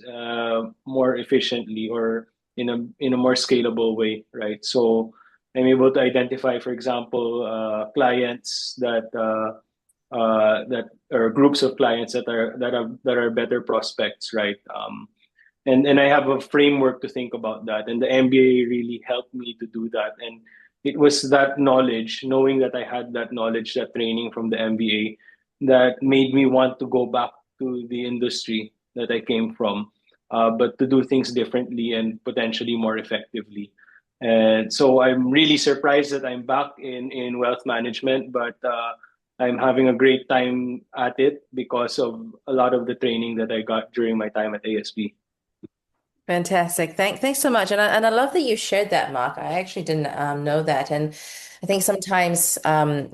more efficiently or in a more scalable way, right? So I'm able to identify, for example, clients that or groups of clients that are better prospects, right? And I have a framework to think about that, and the MBA really helped me to do that. And it was that knowledge, knowing that I had that knowledge, that training from the MBA, that made me want to go back to the industry that I came from, but to do things differently and potentially more effectively. And so I'm really surprised that I'm back in wealth management, but I'm having a great time at it because of a lot of the training that I got during my time at ASB. Fantastic. Thanks so much. And I love that you shared that, Mark. I actually didn't know that. And I think sometimes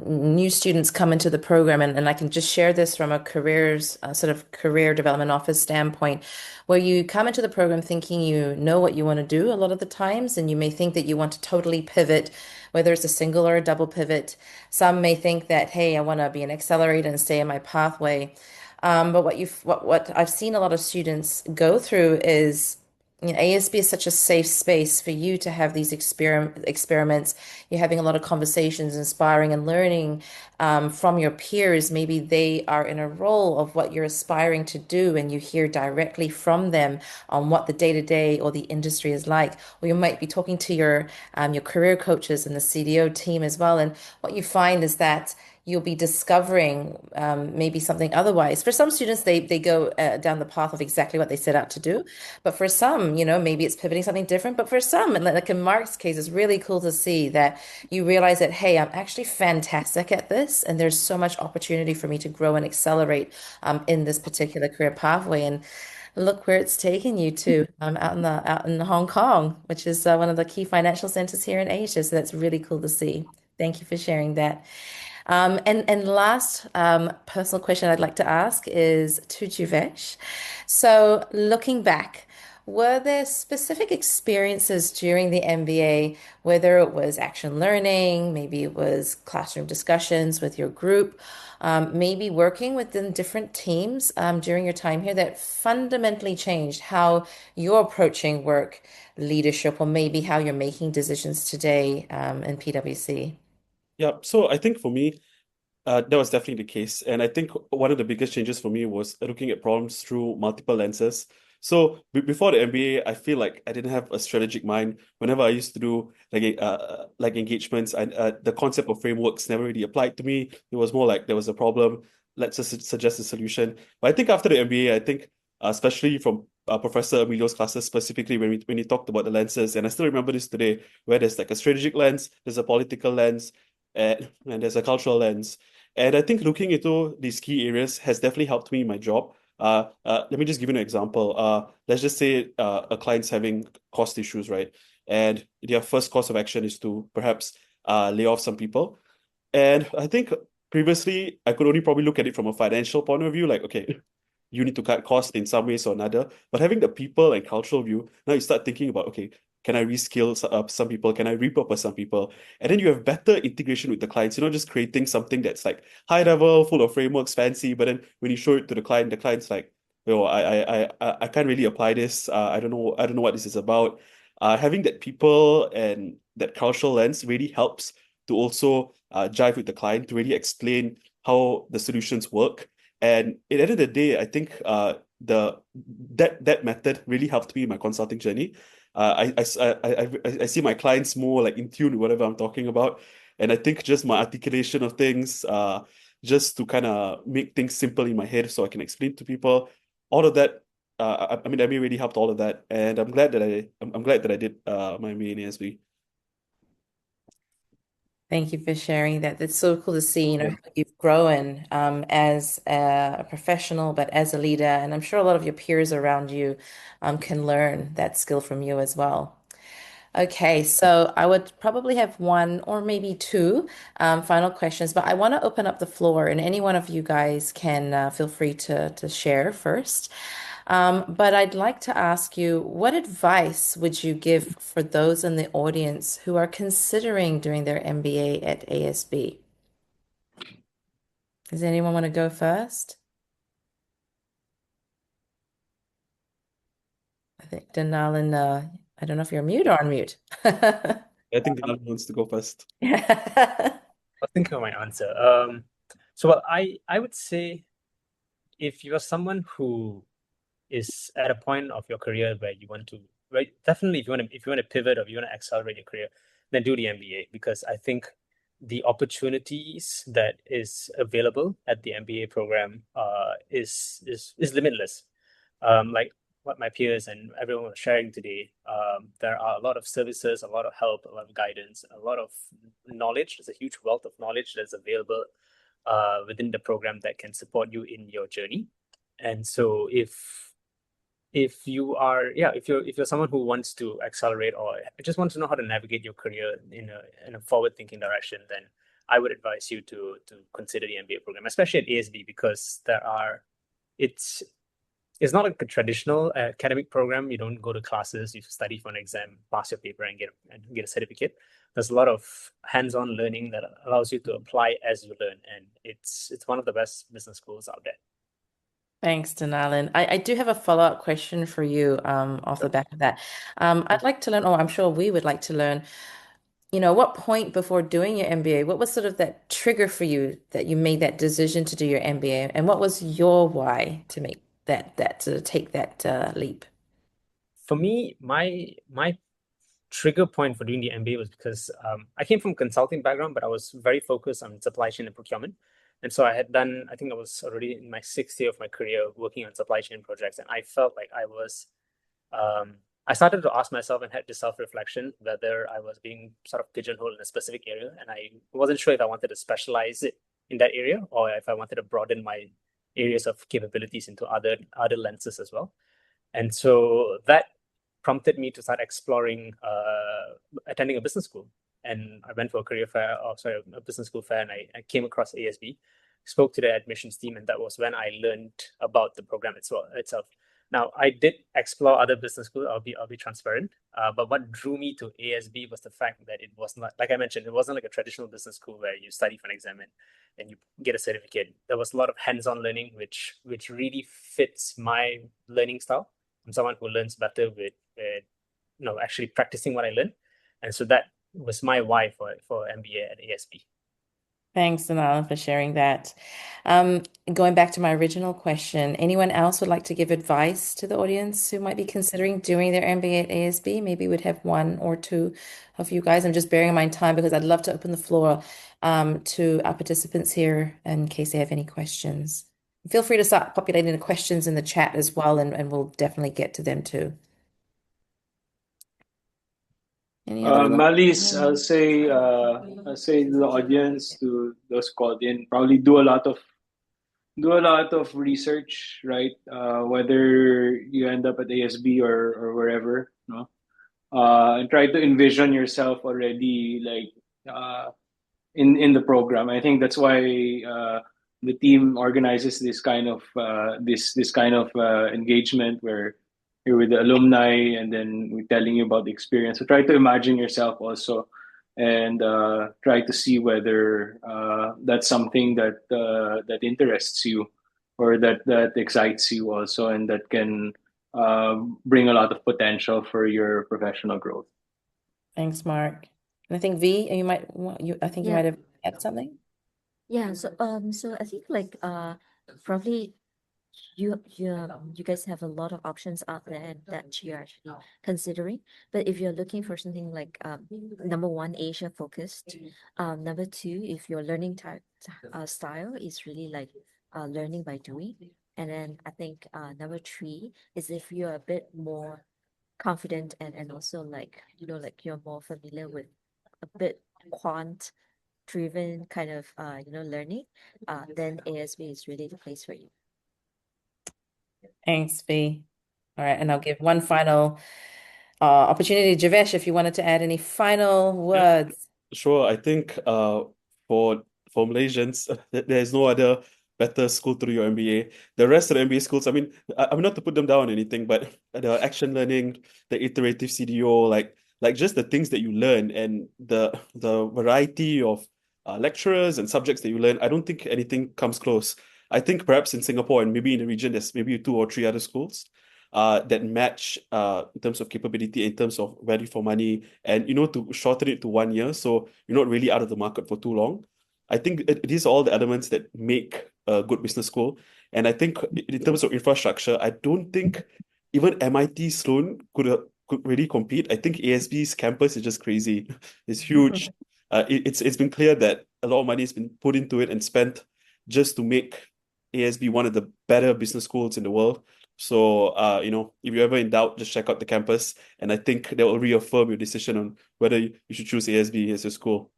new students come into the program, and I can just share this from a careers sort of career development office standpoint, where you come into the program thinking you know what you want to do a lot of the times, and you may think that you want to totally pivot, whether it's a single or a double pivot. Some may think that, hey, I want to be an accelerator and stay in my pathway. But what I've seen a lot of students go through is, you know, ASB is such a safe space for you to have these experiments. You're having a lot of conversations, inspiring and learning from your peers. Maybe they are in a role of what you're aspiring to do, and you hear directly from them on what the day-to-day or the industry is like. Or you might be talking to your career coaches and the CDO team as well. And what you find is that you'll be discovering maybe something otherwise. For some students, they go down the path of exactly what they set out to do. But for some, you know, maybe it's pivoting something different. But for some, and like in Mark's case, it's really cool to see that you realize that, hey, I'm actually fantastic at this, and there's so much opportunity for me to grow and accelerate in this particular career pathway. And look where it's taken you to out in Hong Kong, which is one of the key financial centers here in Asia. So that's really cool to see. Thank you for sharing that. And last personal question I'd like to ask is to Jivesh. So looking back, were there specific experiences during the MBA, whether it was action learning, maybe it was classroom discussions with your group, maybe working within different teams during your time here, that fundamentally changed how you're approaching work, leadership, or maybe how you're making decisions today in PwC? Yeah, so I think for me, that was definitely the case. And I think one of the biggest changes for me was looking at problems through multiple lenses. So before the MBA, I feel like I didn't have a strategic mind. Whenever I used to do like engagements, the concept of frameworks never really applied to me. It was more like there was a problem, let's just suggest a solution. But I think after the MBA, I think especially from Professor Emilio's classes specifically when he talked about the lenses, and I still remember this today, where there's like a strategic lens, there's a political lens, and there's a cultural lens. And I think looking into these key areas has definitely helped me in my job. Let me just give you an example. Let's just say a client's having cost issues, right? And their first course of action is to perhaps lay off some people. And I think previously I could only probably look at it from a financial point of view, like, okay, you need to cut costs in some ways or another. But having the people and cultural view, now you start thinking about, okay, can I reskill some people? Can I repurpose some people? And then you have better integration with the clients. You're not just creating something that's like high level, full of frameworks, fancy. But then when you show it to the client's like, oh, I can't really apply this. I don't know what this is about. Having that people and that cultural lens really helps to also jive with the client to really explain how the solutions work. And at the end of the day, I think that method really helped me in my consulting journey. I see my clients more like in tune with whatever I'm talking about. And I think just my articulation of things, just to kind of make things simple in my head so I can explain to people, all of that. I mean, MBA really helped all of that, and I'm glad that I did my MBA in ASB. Thank you for sharing that. That's so cool to see, you know, Yeah. how you've grown as a professional, but as a leader. And I'm sure a lot of your peers around you can learn that skill from you as well. Okay, so I would probably have one or maybe two final questions, but I want to open up the floor, and any one of you guys can feel free to share first. But I'd like to ask you, what advice would you give for those in the audience who are considering doing their MBA at ASB? Does anyone want to go first? I think Denalin, I don't know if you're mute or on mute. I think the other wants to go first. I was thinking of my answer. I would say if you're someone who is at a point of your career where you want to, right? Definitely, if you want to pivot or if you want to accelerate your career, then do the MBA, because I think the opportunities that is available at the MBA program is limitless. Like what my peers and everyone was sharing today, there are a lot of services, a lot of help, a lot of guidance, a lot of knowledge. There's a huge wealth of knowledge that's available within the program that can support you in your journey. And so if you're someone who wants to accelerate or just wants to know how to navigate your career in a forward thinking direction, then I would advise you to consider the MBA program, especially at ASB, because it's not like a traditional academic program. You don't go to classes, you study for an exam, pass your paper, and get a certificate. There's a lot of hands-on learning that allows you to apply as you learn, and it's one of the best business schools out there. Thanks, Denalin. I do have a follow-up question for you off the back of that. I'd like to learn, or I'm sure we would like to learn, what point before doing your MBA, what was sort of that trigger for you that you made that decision to do your MBA, and what was your why to make that to take that leap? For me, my trigger point for doing the MBA was because I came from a consulting background, but I was very focused on supply chain and procurement. And so I think I was already in my 6th year of my career working on supply chain projects. And I felt like I started to ask myself and had this self-reflection whether I was being sort of pigeonholed in a specific area. And I wasn't sure if I wanted to specialize it in that area or if I wanted to broaden my areas of capabilities into other lenses as well. And so that prompted me to start exploring attending a business school. And I went for a career fair, a business school fair, and I came across ASB, spoke to the admissions team, and that was when I learned about the program itself. Now, I did explore other business schools. I'll be transparent. But what drew me to ASB was the fact that it was not, like I mentioned, it wasn't like a traditional business school where you study for an exam and you get a certificate. There was a lot of hands-on learning, which really fits my learning style. I'm someone who learns better with actually practicing what I learn. And so that was my why for MBA at ASB. Thanks, Denalin, for sharing that. Going back to my original question, anyone else would like to give advice to the audience who might be considering doing their MBA at ASB? Maybe we'd have one or two of you guys. I'm just bearing in mind time because I'd love to open the floor to our participants here in case they have any questions. Feel free to start populating the questions in the chat as well, and we'll definitely get to them too. Any other Malis, I'll say to the audience, to those called in, probably do a lot of research, right? Whether you end up at ASB or wherever, no? And try to envision yourself already like in the program. I think that's why the team organizes this kind of engagement where you're with the alumni and then we're telling you about the experience. So try to imagine yourself also and try to see whether that's something that interests you or that excites you also and that can bring a lot of potential for your professional growth. Thanks, Mark. And I think V, you might you Yeah. might have had something. Yeah, so I think like probably you guys have a lot of options out there that you're actually considering. But if you're looking for something like number one, Asia focused, number two, if your learning style is really like learning by doing, and then I think number three is if you're a bit more confident and also like like you're more familiar with a bit quant driven kind of learning, then ASB is really the place for you. Thanks, V. All right, and I'll give one final opportunity, Javesh, if you wanted to add any final words. Sure. I think for Malaysians, there's no other better school through your MBA. The rest of the MBA schools, I mean, I'm not to put them down or anything, but the action learning, the iterative CDO, like just the things that you learn and the variety of lecturers and subjects that you learn, I don't think anything comes close. I think perhaps in Singapore and maybe in the region, there's maybe two or three other schools that match in terms of capability, in terms of value for money, and to shorten it to 1 year, so you're not really out of the market for too long. I think these are all the elements that make a good business school. And I think in terms of infrastructure, I don't think even MIT Sloan could really compete. I think ASB's campus is just crazy. It's huge. It's been clear that a lot of money has been put into it and spent just to make ASB one of the better business schools in the world. So, if you're ever in doubt, just check out the campus, and I think that will reaffirm your decision on whether you should choose ASB as your school.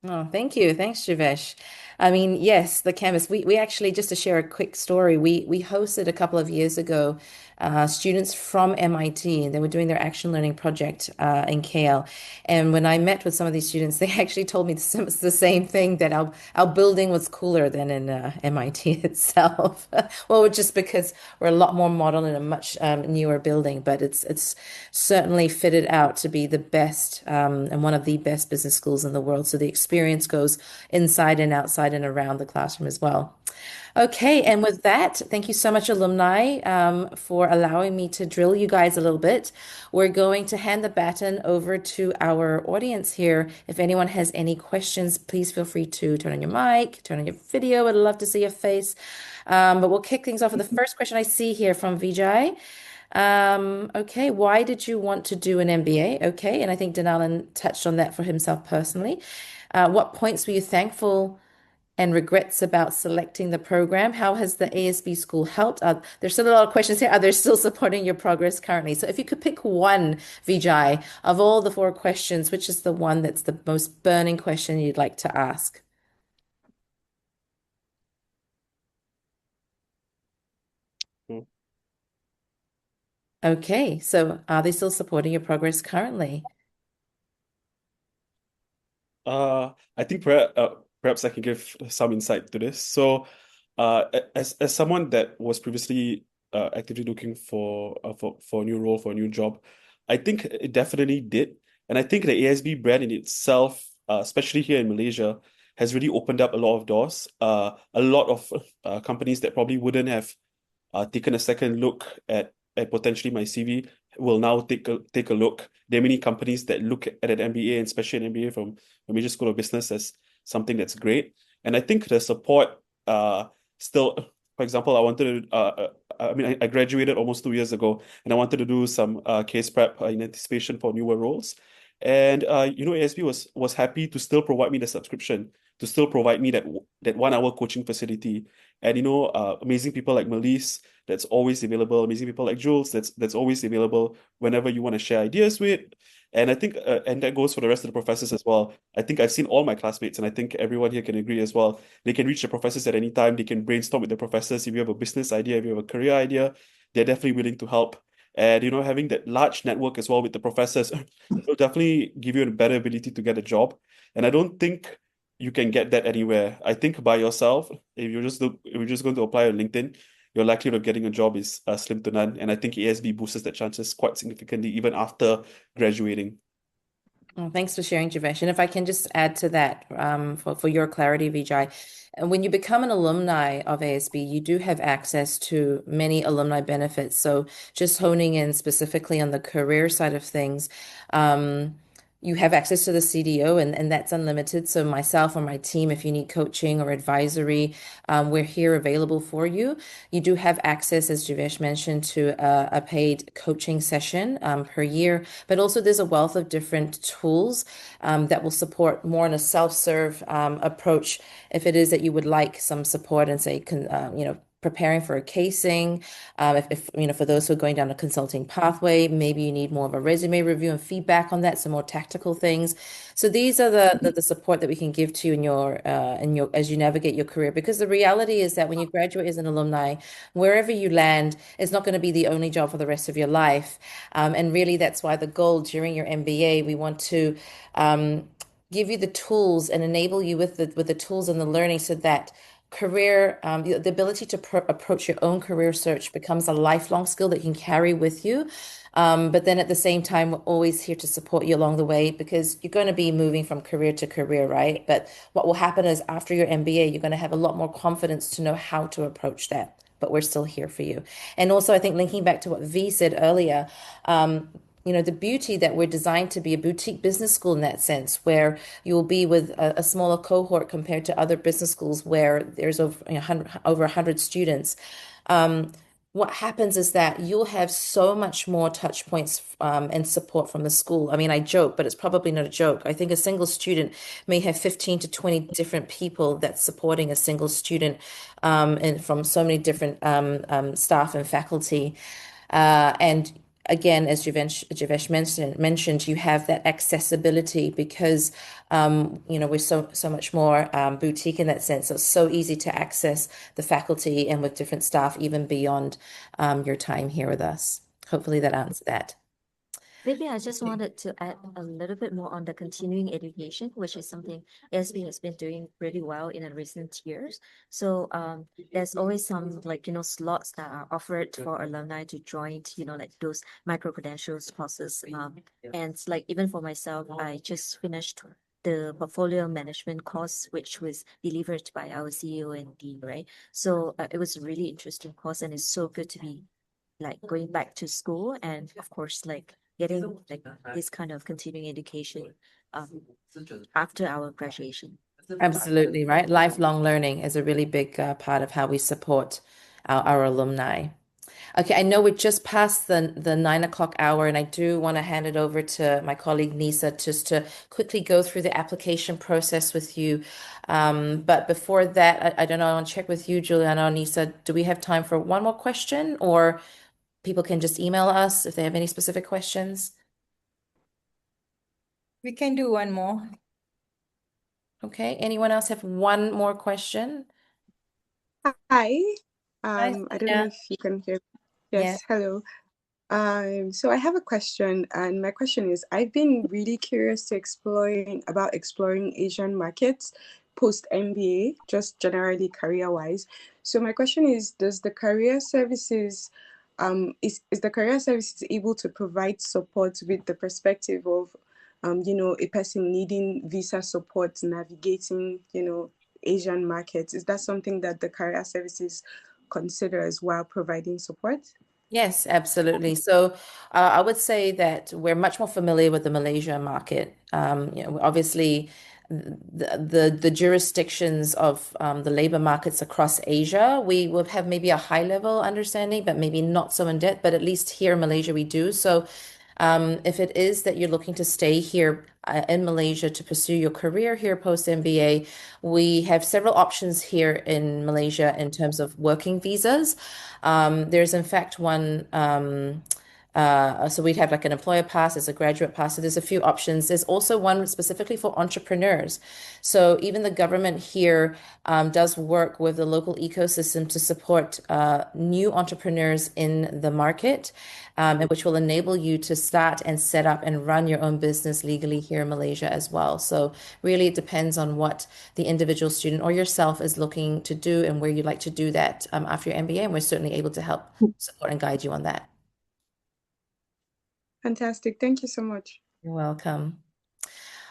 Oh, thank you. Thanks, Jivesh. I mean, yes, the campus. We actually, just to share a quick story, we hosted a couple of years ago students from MIT, and they were doing their action learning project in KL. And when I met with some of these students, they actually told me the same thing, that our building was cooler than in MIT itself. Well, just because we're a lot more modern and a much newer building, but it's certainly fitted out to be the best and one of the best business schools in the world. So the experience goes inside and outside and around the classroom as well. Okay, and with that, thank you so much, alumni, for allowing me to drill you guys a little bit. We're going to hand the baton over to our audience here. If anyone has any questions, please feel free to turn on your mic, turn on your video. I'd love to see your face. But we'll kick things off with the first question I see here from Vijay. Okay, why did you want to do an MBA? Okay, and I think Danalan touched on that for himself personally. What points were you thankful and regrets about selecting the program? How has the ASB school helped? There's still a lot of questions here. Are they still supporting your progress currently? So if you could pick one, Vijay, of all the four questions, which is the one that's the most burning question you'd like to ask? Hmm. Okay, so are they still supporting your progress currently? I think perhaps I can give some insight to this. So, as someone that was previously actively looking for a new role, for a new job, I think it definitely did. And I think the ASB brand in itself, especially here in Malaysia, has really opened up a lot of doors. A lot of companies that probably wouldn't have taken a second look at potentially my CV will now take a look. There are many companies that look at an MBA, and especially an MBA from a major school of business, as something that's great. And I think the support still, for example, I graduated almost 2 years ago, and I wanted to do some case prep in anticipation for newer roles. And ASB was happy to still provide me the subscription, to still provide me that 1 hour coaching facility. And amazing people like Melise, that's always available. Amazing people like Jules, that's always available whenever you want to share ideas with. And I think, and that goes for the rest of the professors as well. I think I've seen all my classmates, and I think everyone here can agree as well. They can reach the professors at any time. They can brainstorm with the professors. If you have a business idea, if you have a career idea, they're definitely willing to help. And having that large network as well with the professors will definitely give you a better ability to get a job. And I don't think you can get that anywhere. I think by yourself, if you're just going to apply on LinkedIn, your likelihood of getting a job is slim to none. And I think ASB boosts that chances quite significantly even after graduating. Oh, thanks for sharing, Jivesh. And if I can just add to that, for your clarity, Vijay, and when you become an alumni of ASB, you do have access to many alumni benefits. So just honing in specifically on the career side of things, you have access to the CDO, and that's unlimited. So myself or my team, if you need coaching or advisory, we're here available for you. You do have access, as Jivesh mentioned, to a paid coaching session per year, but also there's a wealth of different tools that will support more in a self-serve approach if it is that you would like some support and say, preparing for a casing. If for those who are going down a consulting pathway, maybe you need more of a resume review and feedback on that, some more tactical things. So these are the support that we can give to you in your as you navigate your career. Because the reality is that when you graduate as an alumni, wherever you land, it's not going to be the only job for the rest of your life. And really, that's why the goal during your MBA, we want to give you the tools and enable you with the tools and the learning so that career, the ability to approach your own career search becomes a lifelong skill that you can carry with you. But then at the same time, we're always here to support you along the way because you're going to be moving from career to career, right? But what will happen is after your MBA, you're going to have a lot more confidence to know how to approach that. But we're still here for you. And also, I think linking back to what V said earlier, the beauty that we're designed to be a boutique business school in that sense, where you'll be with a smaller cohort compared to other business schools where there's over 100 students. What happens is that you'll have so much more touch points and support from the school. I mean, I joke, but it's probably not a joke. I think a single student may have 15 to 20 different people that's supporting a single student and from so many different staff and faculty. And again, as Jivesh mentioned, you have that accessibility because we're so much more boutique in that sense. So it's so easy to access the faculty and with different staff even beyond your time here with us. Hopefully that answered that. Maybe I just wanted to add a little bit more on the continuing education, which is something ASB has been doing pretty well in the recent years. So there's always some slots that are offered for alumni to join, like those micro credentials courses. And like even for myself, I just finished the portfolio management course, which was delivered by our CEO and dean, right? So it was a really interesting course, and it's so good to be like going back to school and of course like getting like this kind of continuing education after our graduation. Absolutely, right? Lifelong learning is a really big part of how we support our alumni. Okay, I know we're just past the 9 o'clock hour, and I do want to hand it over to my colleague Nisa just to quickly go through the application process with you. But before that, I don't know, I want to check with you, Juliana or Nisa. Do we have time for one more question, or people can just email us if they have any specific questions? We can do one more. Okay, anyone else have one more question? Hi. Hi, I don't know Sonia. if you can hear. Yeah. Yes, hello. So I have a question, and my question is, I've been really curious to exploring Asian markets post MBA, just generally career-wise. So my question is, does the career services is the career services able to provide support with the perspective of a person needing visa support navigating, Asian markets? Is that something that the career services consider as well providing support? Yes, absolutely. So I would say that we're much more familiar with the Malaysia market. Obviously, the jurisdictions of the labor markets across Asia, we would have maybe a high level understanding, but maybe not so in depth. But at least here in Malaysia, we do. So if it is that you're looking to stay here in Malaysia to pursue your career here post MBA, we have several options here in Malaysia in terms of working visas. There's in fact one. So we'd have like an employer pass, there's a graduate pass. So there's a few options. There's also one specifically for entrepreneurs. So even the government here does work with the local ecosystem to support new entrepreneurs in the market, and which will enable you to start and set up and run your own business legally here in Malaysia as well. So really it depends on what the individual student or yourself is looking to do and where you'd like to do that after your MBA. And we're certainly able to help support and guide you on that. Fantastic. Thank you so much. You're welcome.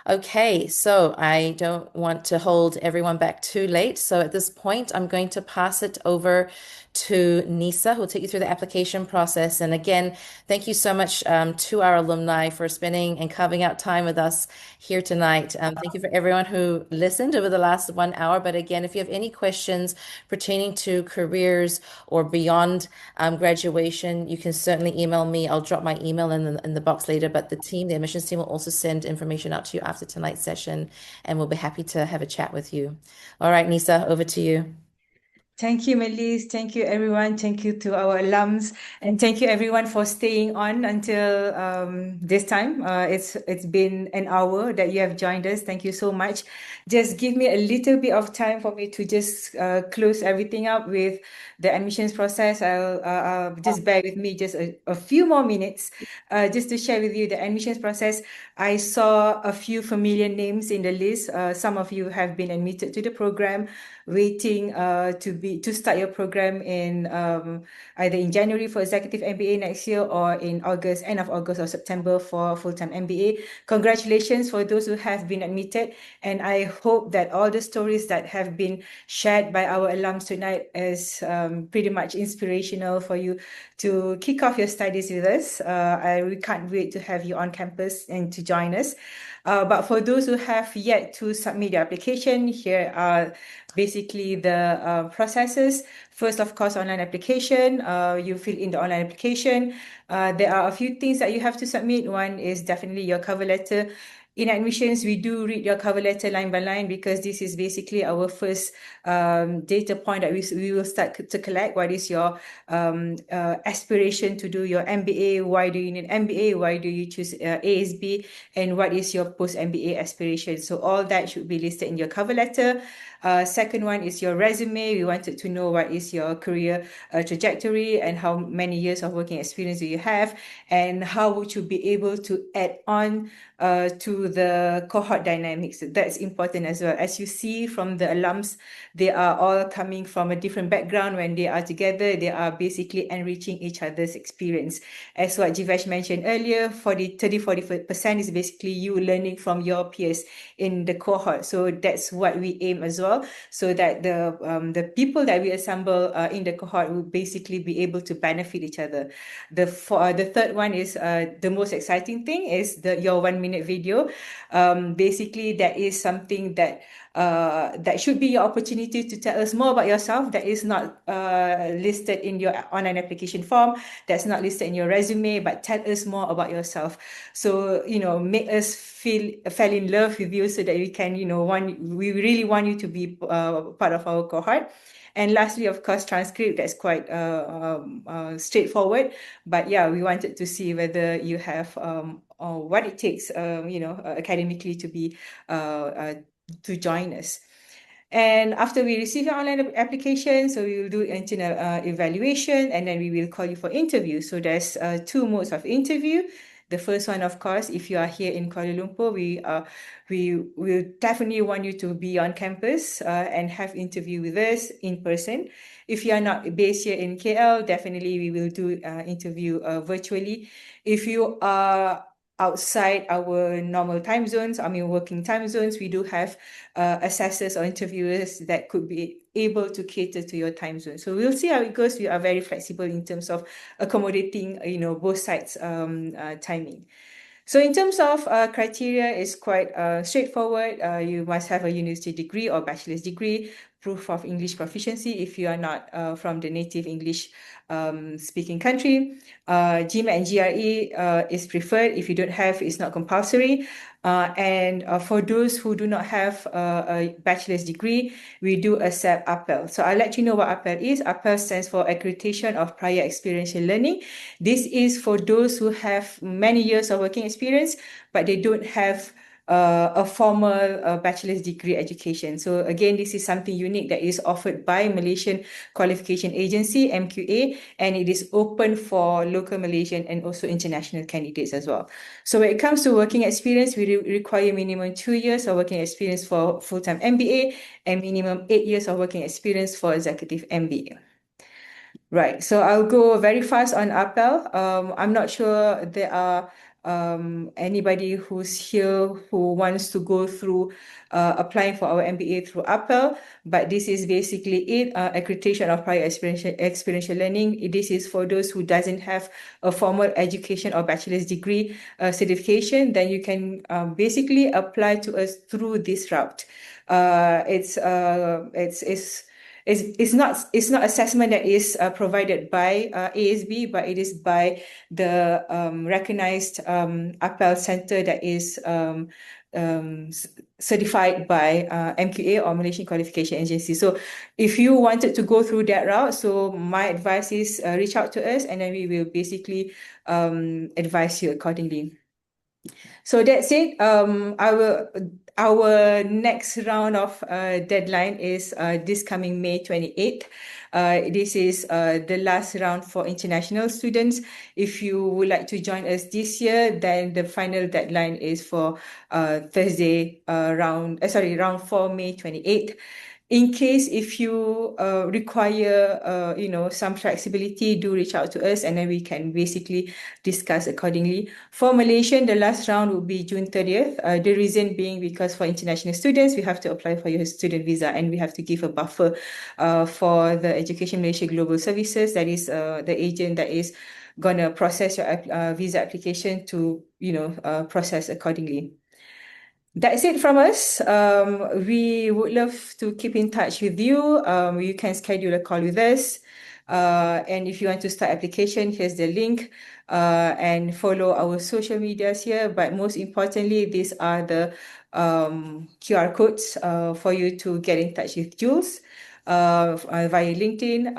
Okay, so I don't want to hold everyone back too late. So at this point, I'm going to pass it over to Nisa, who will take you through the application process. And again, thank you so much to our alumni for spending and carving out time with us here tonight. Thank you for everyone who listened over the last 1 hour. But again, if you have any questions pertaining to careers or beyond graduation, you can certainly email me. I'll drop my email in the box later, but the admissions team will also send information out to you after tonight's session, and we'll be happy to have a chat with you. All right, Nisa, over to you. Thank you, Melis. Thank you, everyone. Thank you to our alums, and thank you, everyone, for staying on until this time. It's been an hour that you have joined us. Thank you so much. Just give me a little bit of time for me to just close everything up with the admissions process. I'll just bear with me just a few more minutes, just to share with you the admissions process. I saw a few familiar names in the list. Some of you have been admitted to the program, waiting to start your program in either in January for executive MBA next year, or in August, end of August or September for full-time MBA. Congratulations for those who have been admitted, and I hope that all the stories that have been shared by our alums tonight is pretty much inspirational for you to kick off your studies with us. We can't wait to have you on campus and to join us. But for those who have yet to submit their application, here are basically the processes. First, of course, online application. You fill in the online application. There are a few things that you have to submit. One is definitely your cover letter. In admissions, we do read your cover letter line by line, because this is basically our first data point that we will start to collect. What is your aspiration to do your MBA? Why do you need MBA? Why do you choose ASB? And what is your post-MBA aspiration? So all that should be listed in your cover letter. Second one is your resume. We wanted to know what is your career trajectory, and how many years of working experience do you have, and how would you be able to add on to the cohort dynamics. That's important as well. As you see from the alums, they are all coming from a different background. When they are together, they are basically enriching each other's experience. As what Jivesh mentioned earlier, 30-40% is basically you learning from your peers in the cohort. So that's what we aim as well, so that the people that we assemble in the cohort will basically be able to benefit each other. The third one is the most exciting thing is your 1-minute video. Basically, that is something that should be your opportunity to tell us more about yourself. That is not listed in your online application form. That's not listed in your resume, but tell us more about yourself. So, make us fall in love with you, so that we can, we really want you to be part of our cohort. And lastly, of course, transcript. That's quite straightforward. But yeah, we wanted to see whether you have what it takes, academically to be to join us. And after we receive your online application, so we will do internal evaluation, and then we will call you for interview. So there's 2 modes of interview. The first one, of course, if you are here in Kuala Lumpur, we will definitely want you to be on campus and have interview with us in person. If you are not based here in KL, definitely we will do interview virtually. If you are outside our normal time zones, working time zones, we do have assessors or interviewers that could be able to cater to your time zone. So we'll see how it goes. We are very flexible in terms of accommodating, both sides' timing. So in terms of criteria, it's quite straightforward. You must have a university degree or bachelor's degree, proof of English proficiency if you are not from the native English speaking country. GMAT and GRE is preferred. If you don't have, it's not compulsory. And for those who do not have a bachelor's degree, we do accept APEL. So I'll let you know what APEL is. APEL stands for Accreditation of Prior Experiential Learning. This is for those who have many years of working experience, but they don't have a formal bachelor's degree education. So again, this is something unique that is offered by Malaysian Qualification Agency, MQA, and it is open for local Malaysian and also international candidates as well. So when it comes to working experience, we require minimum 2 years of working experience for full-time MBA and minimum 8 years of working experience for executive MBA. Right, so I'll go very fast on APEL. I'm not sure there are anybody who's here who wants to go through applying for our MBA through APEL, but this is basically it, accreditation of prior experiential learning. This is for those who doesn't have a formal education or bachelor's degree certification, then you can basically apply to us through this route. It's not assessment that is provided by ASB, but it is by the recognized APEL center that is certified by MQA or Malaysian Qualification Agency. So if you wanted to go through that route, so my advice is reach out to us and then we will basically advise you accordingly. So that's it. Our next round of deadline is this coming May 28th. This is the last round for international students. If you would like to join us this year, then the final deadline is for Thursday, round 4, May 28th. In case if you require some flexibility, do reach out to us and then we can basically discuss accordingly. For Malaysian, the last round will be June 30th. The reason being because for international students, we have to apply for your student visa and we have to give a buffer for the Education Malaysia Global Services, that is the agent that is gonna process your visa application to process accordingly. That's it from us. We would love to keep in touch with you. You can schedule a call with us. And if you want to start application, here's the link. And follow our social medias here. But most importantly, these are the QR codes for you to get in touch with Jules via LinkedIn,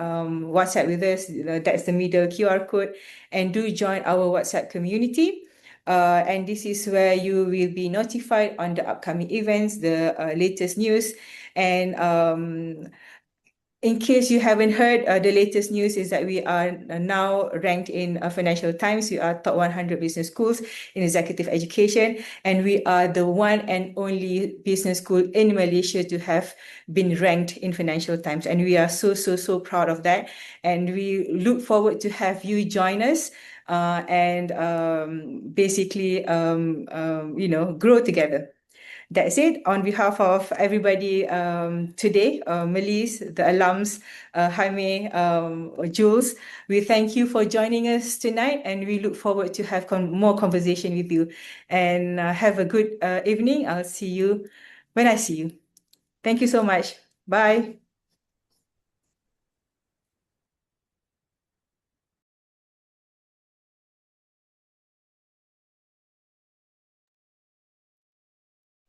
WhatsApp with us. That's the middle QR code. And do join our WhatsApp community. And this is where you will be notified on the upcoming events, the latest news. And in case you haven't heard, the latest news is that we are now ranked in Financial Times. We are top 100 business schools in executive education. And we are the one and only business school in Malaysia to have been ranked in Financial Times. And we are so, so, so proud of that. And we look forward to have you join us. And basically, grow together. That's it. On behalf of everybody today, Melis, the alums, Jaime, Jules, we thank you for joining us tonight and we look forward to have more conversation with you. And have a good evening. I'll see you when I see you. Thank you so much. Bye.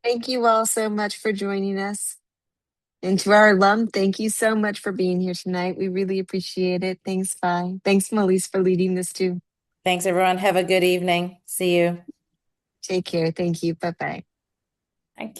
Thank you all so much for joining us. And to our alum, thank you so much for being here tonight. We really appreciate it. Thanks, Bye. Thanks, Melise, for leading this too. Thanks, everyone. Have a good evening. See you. Take care. Thank you. Bye-bye. Thank you.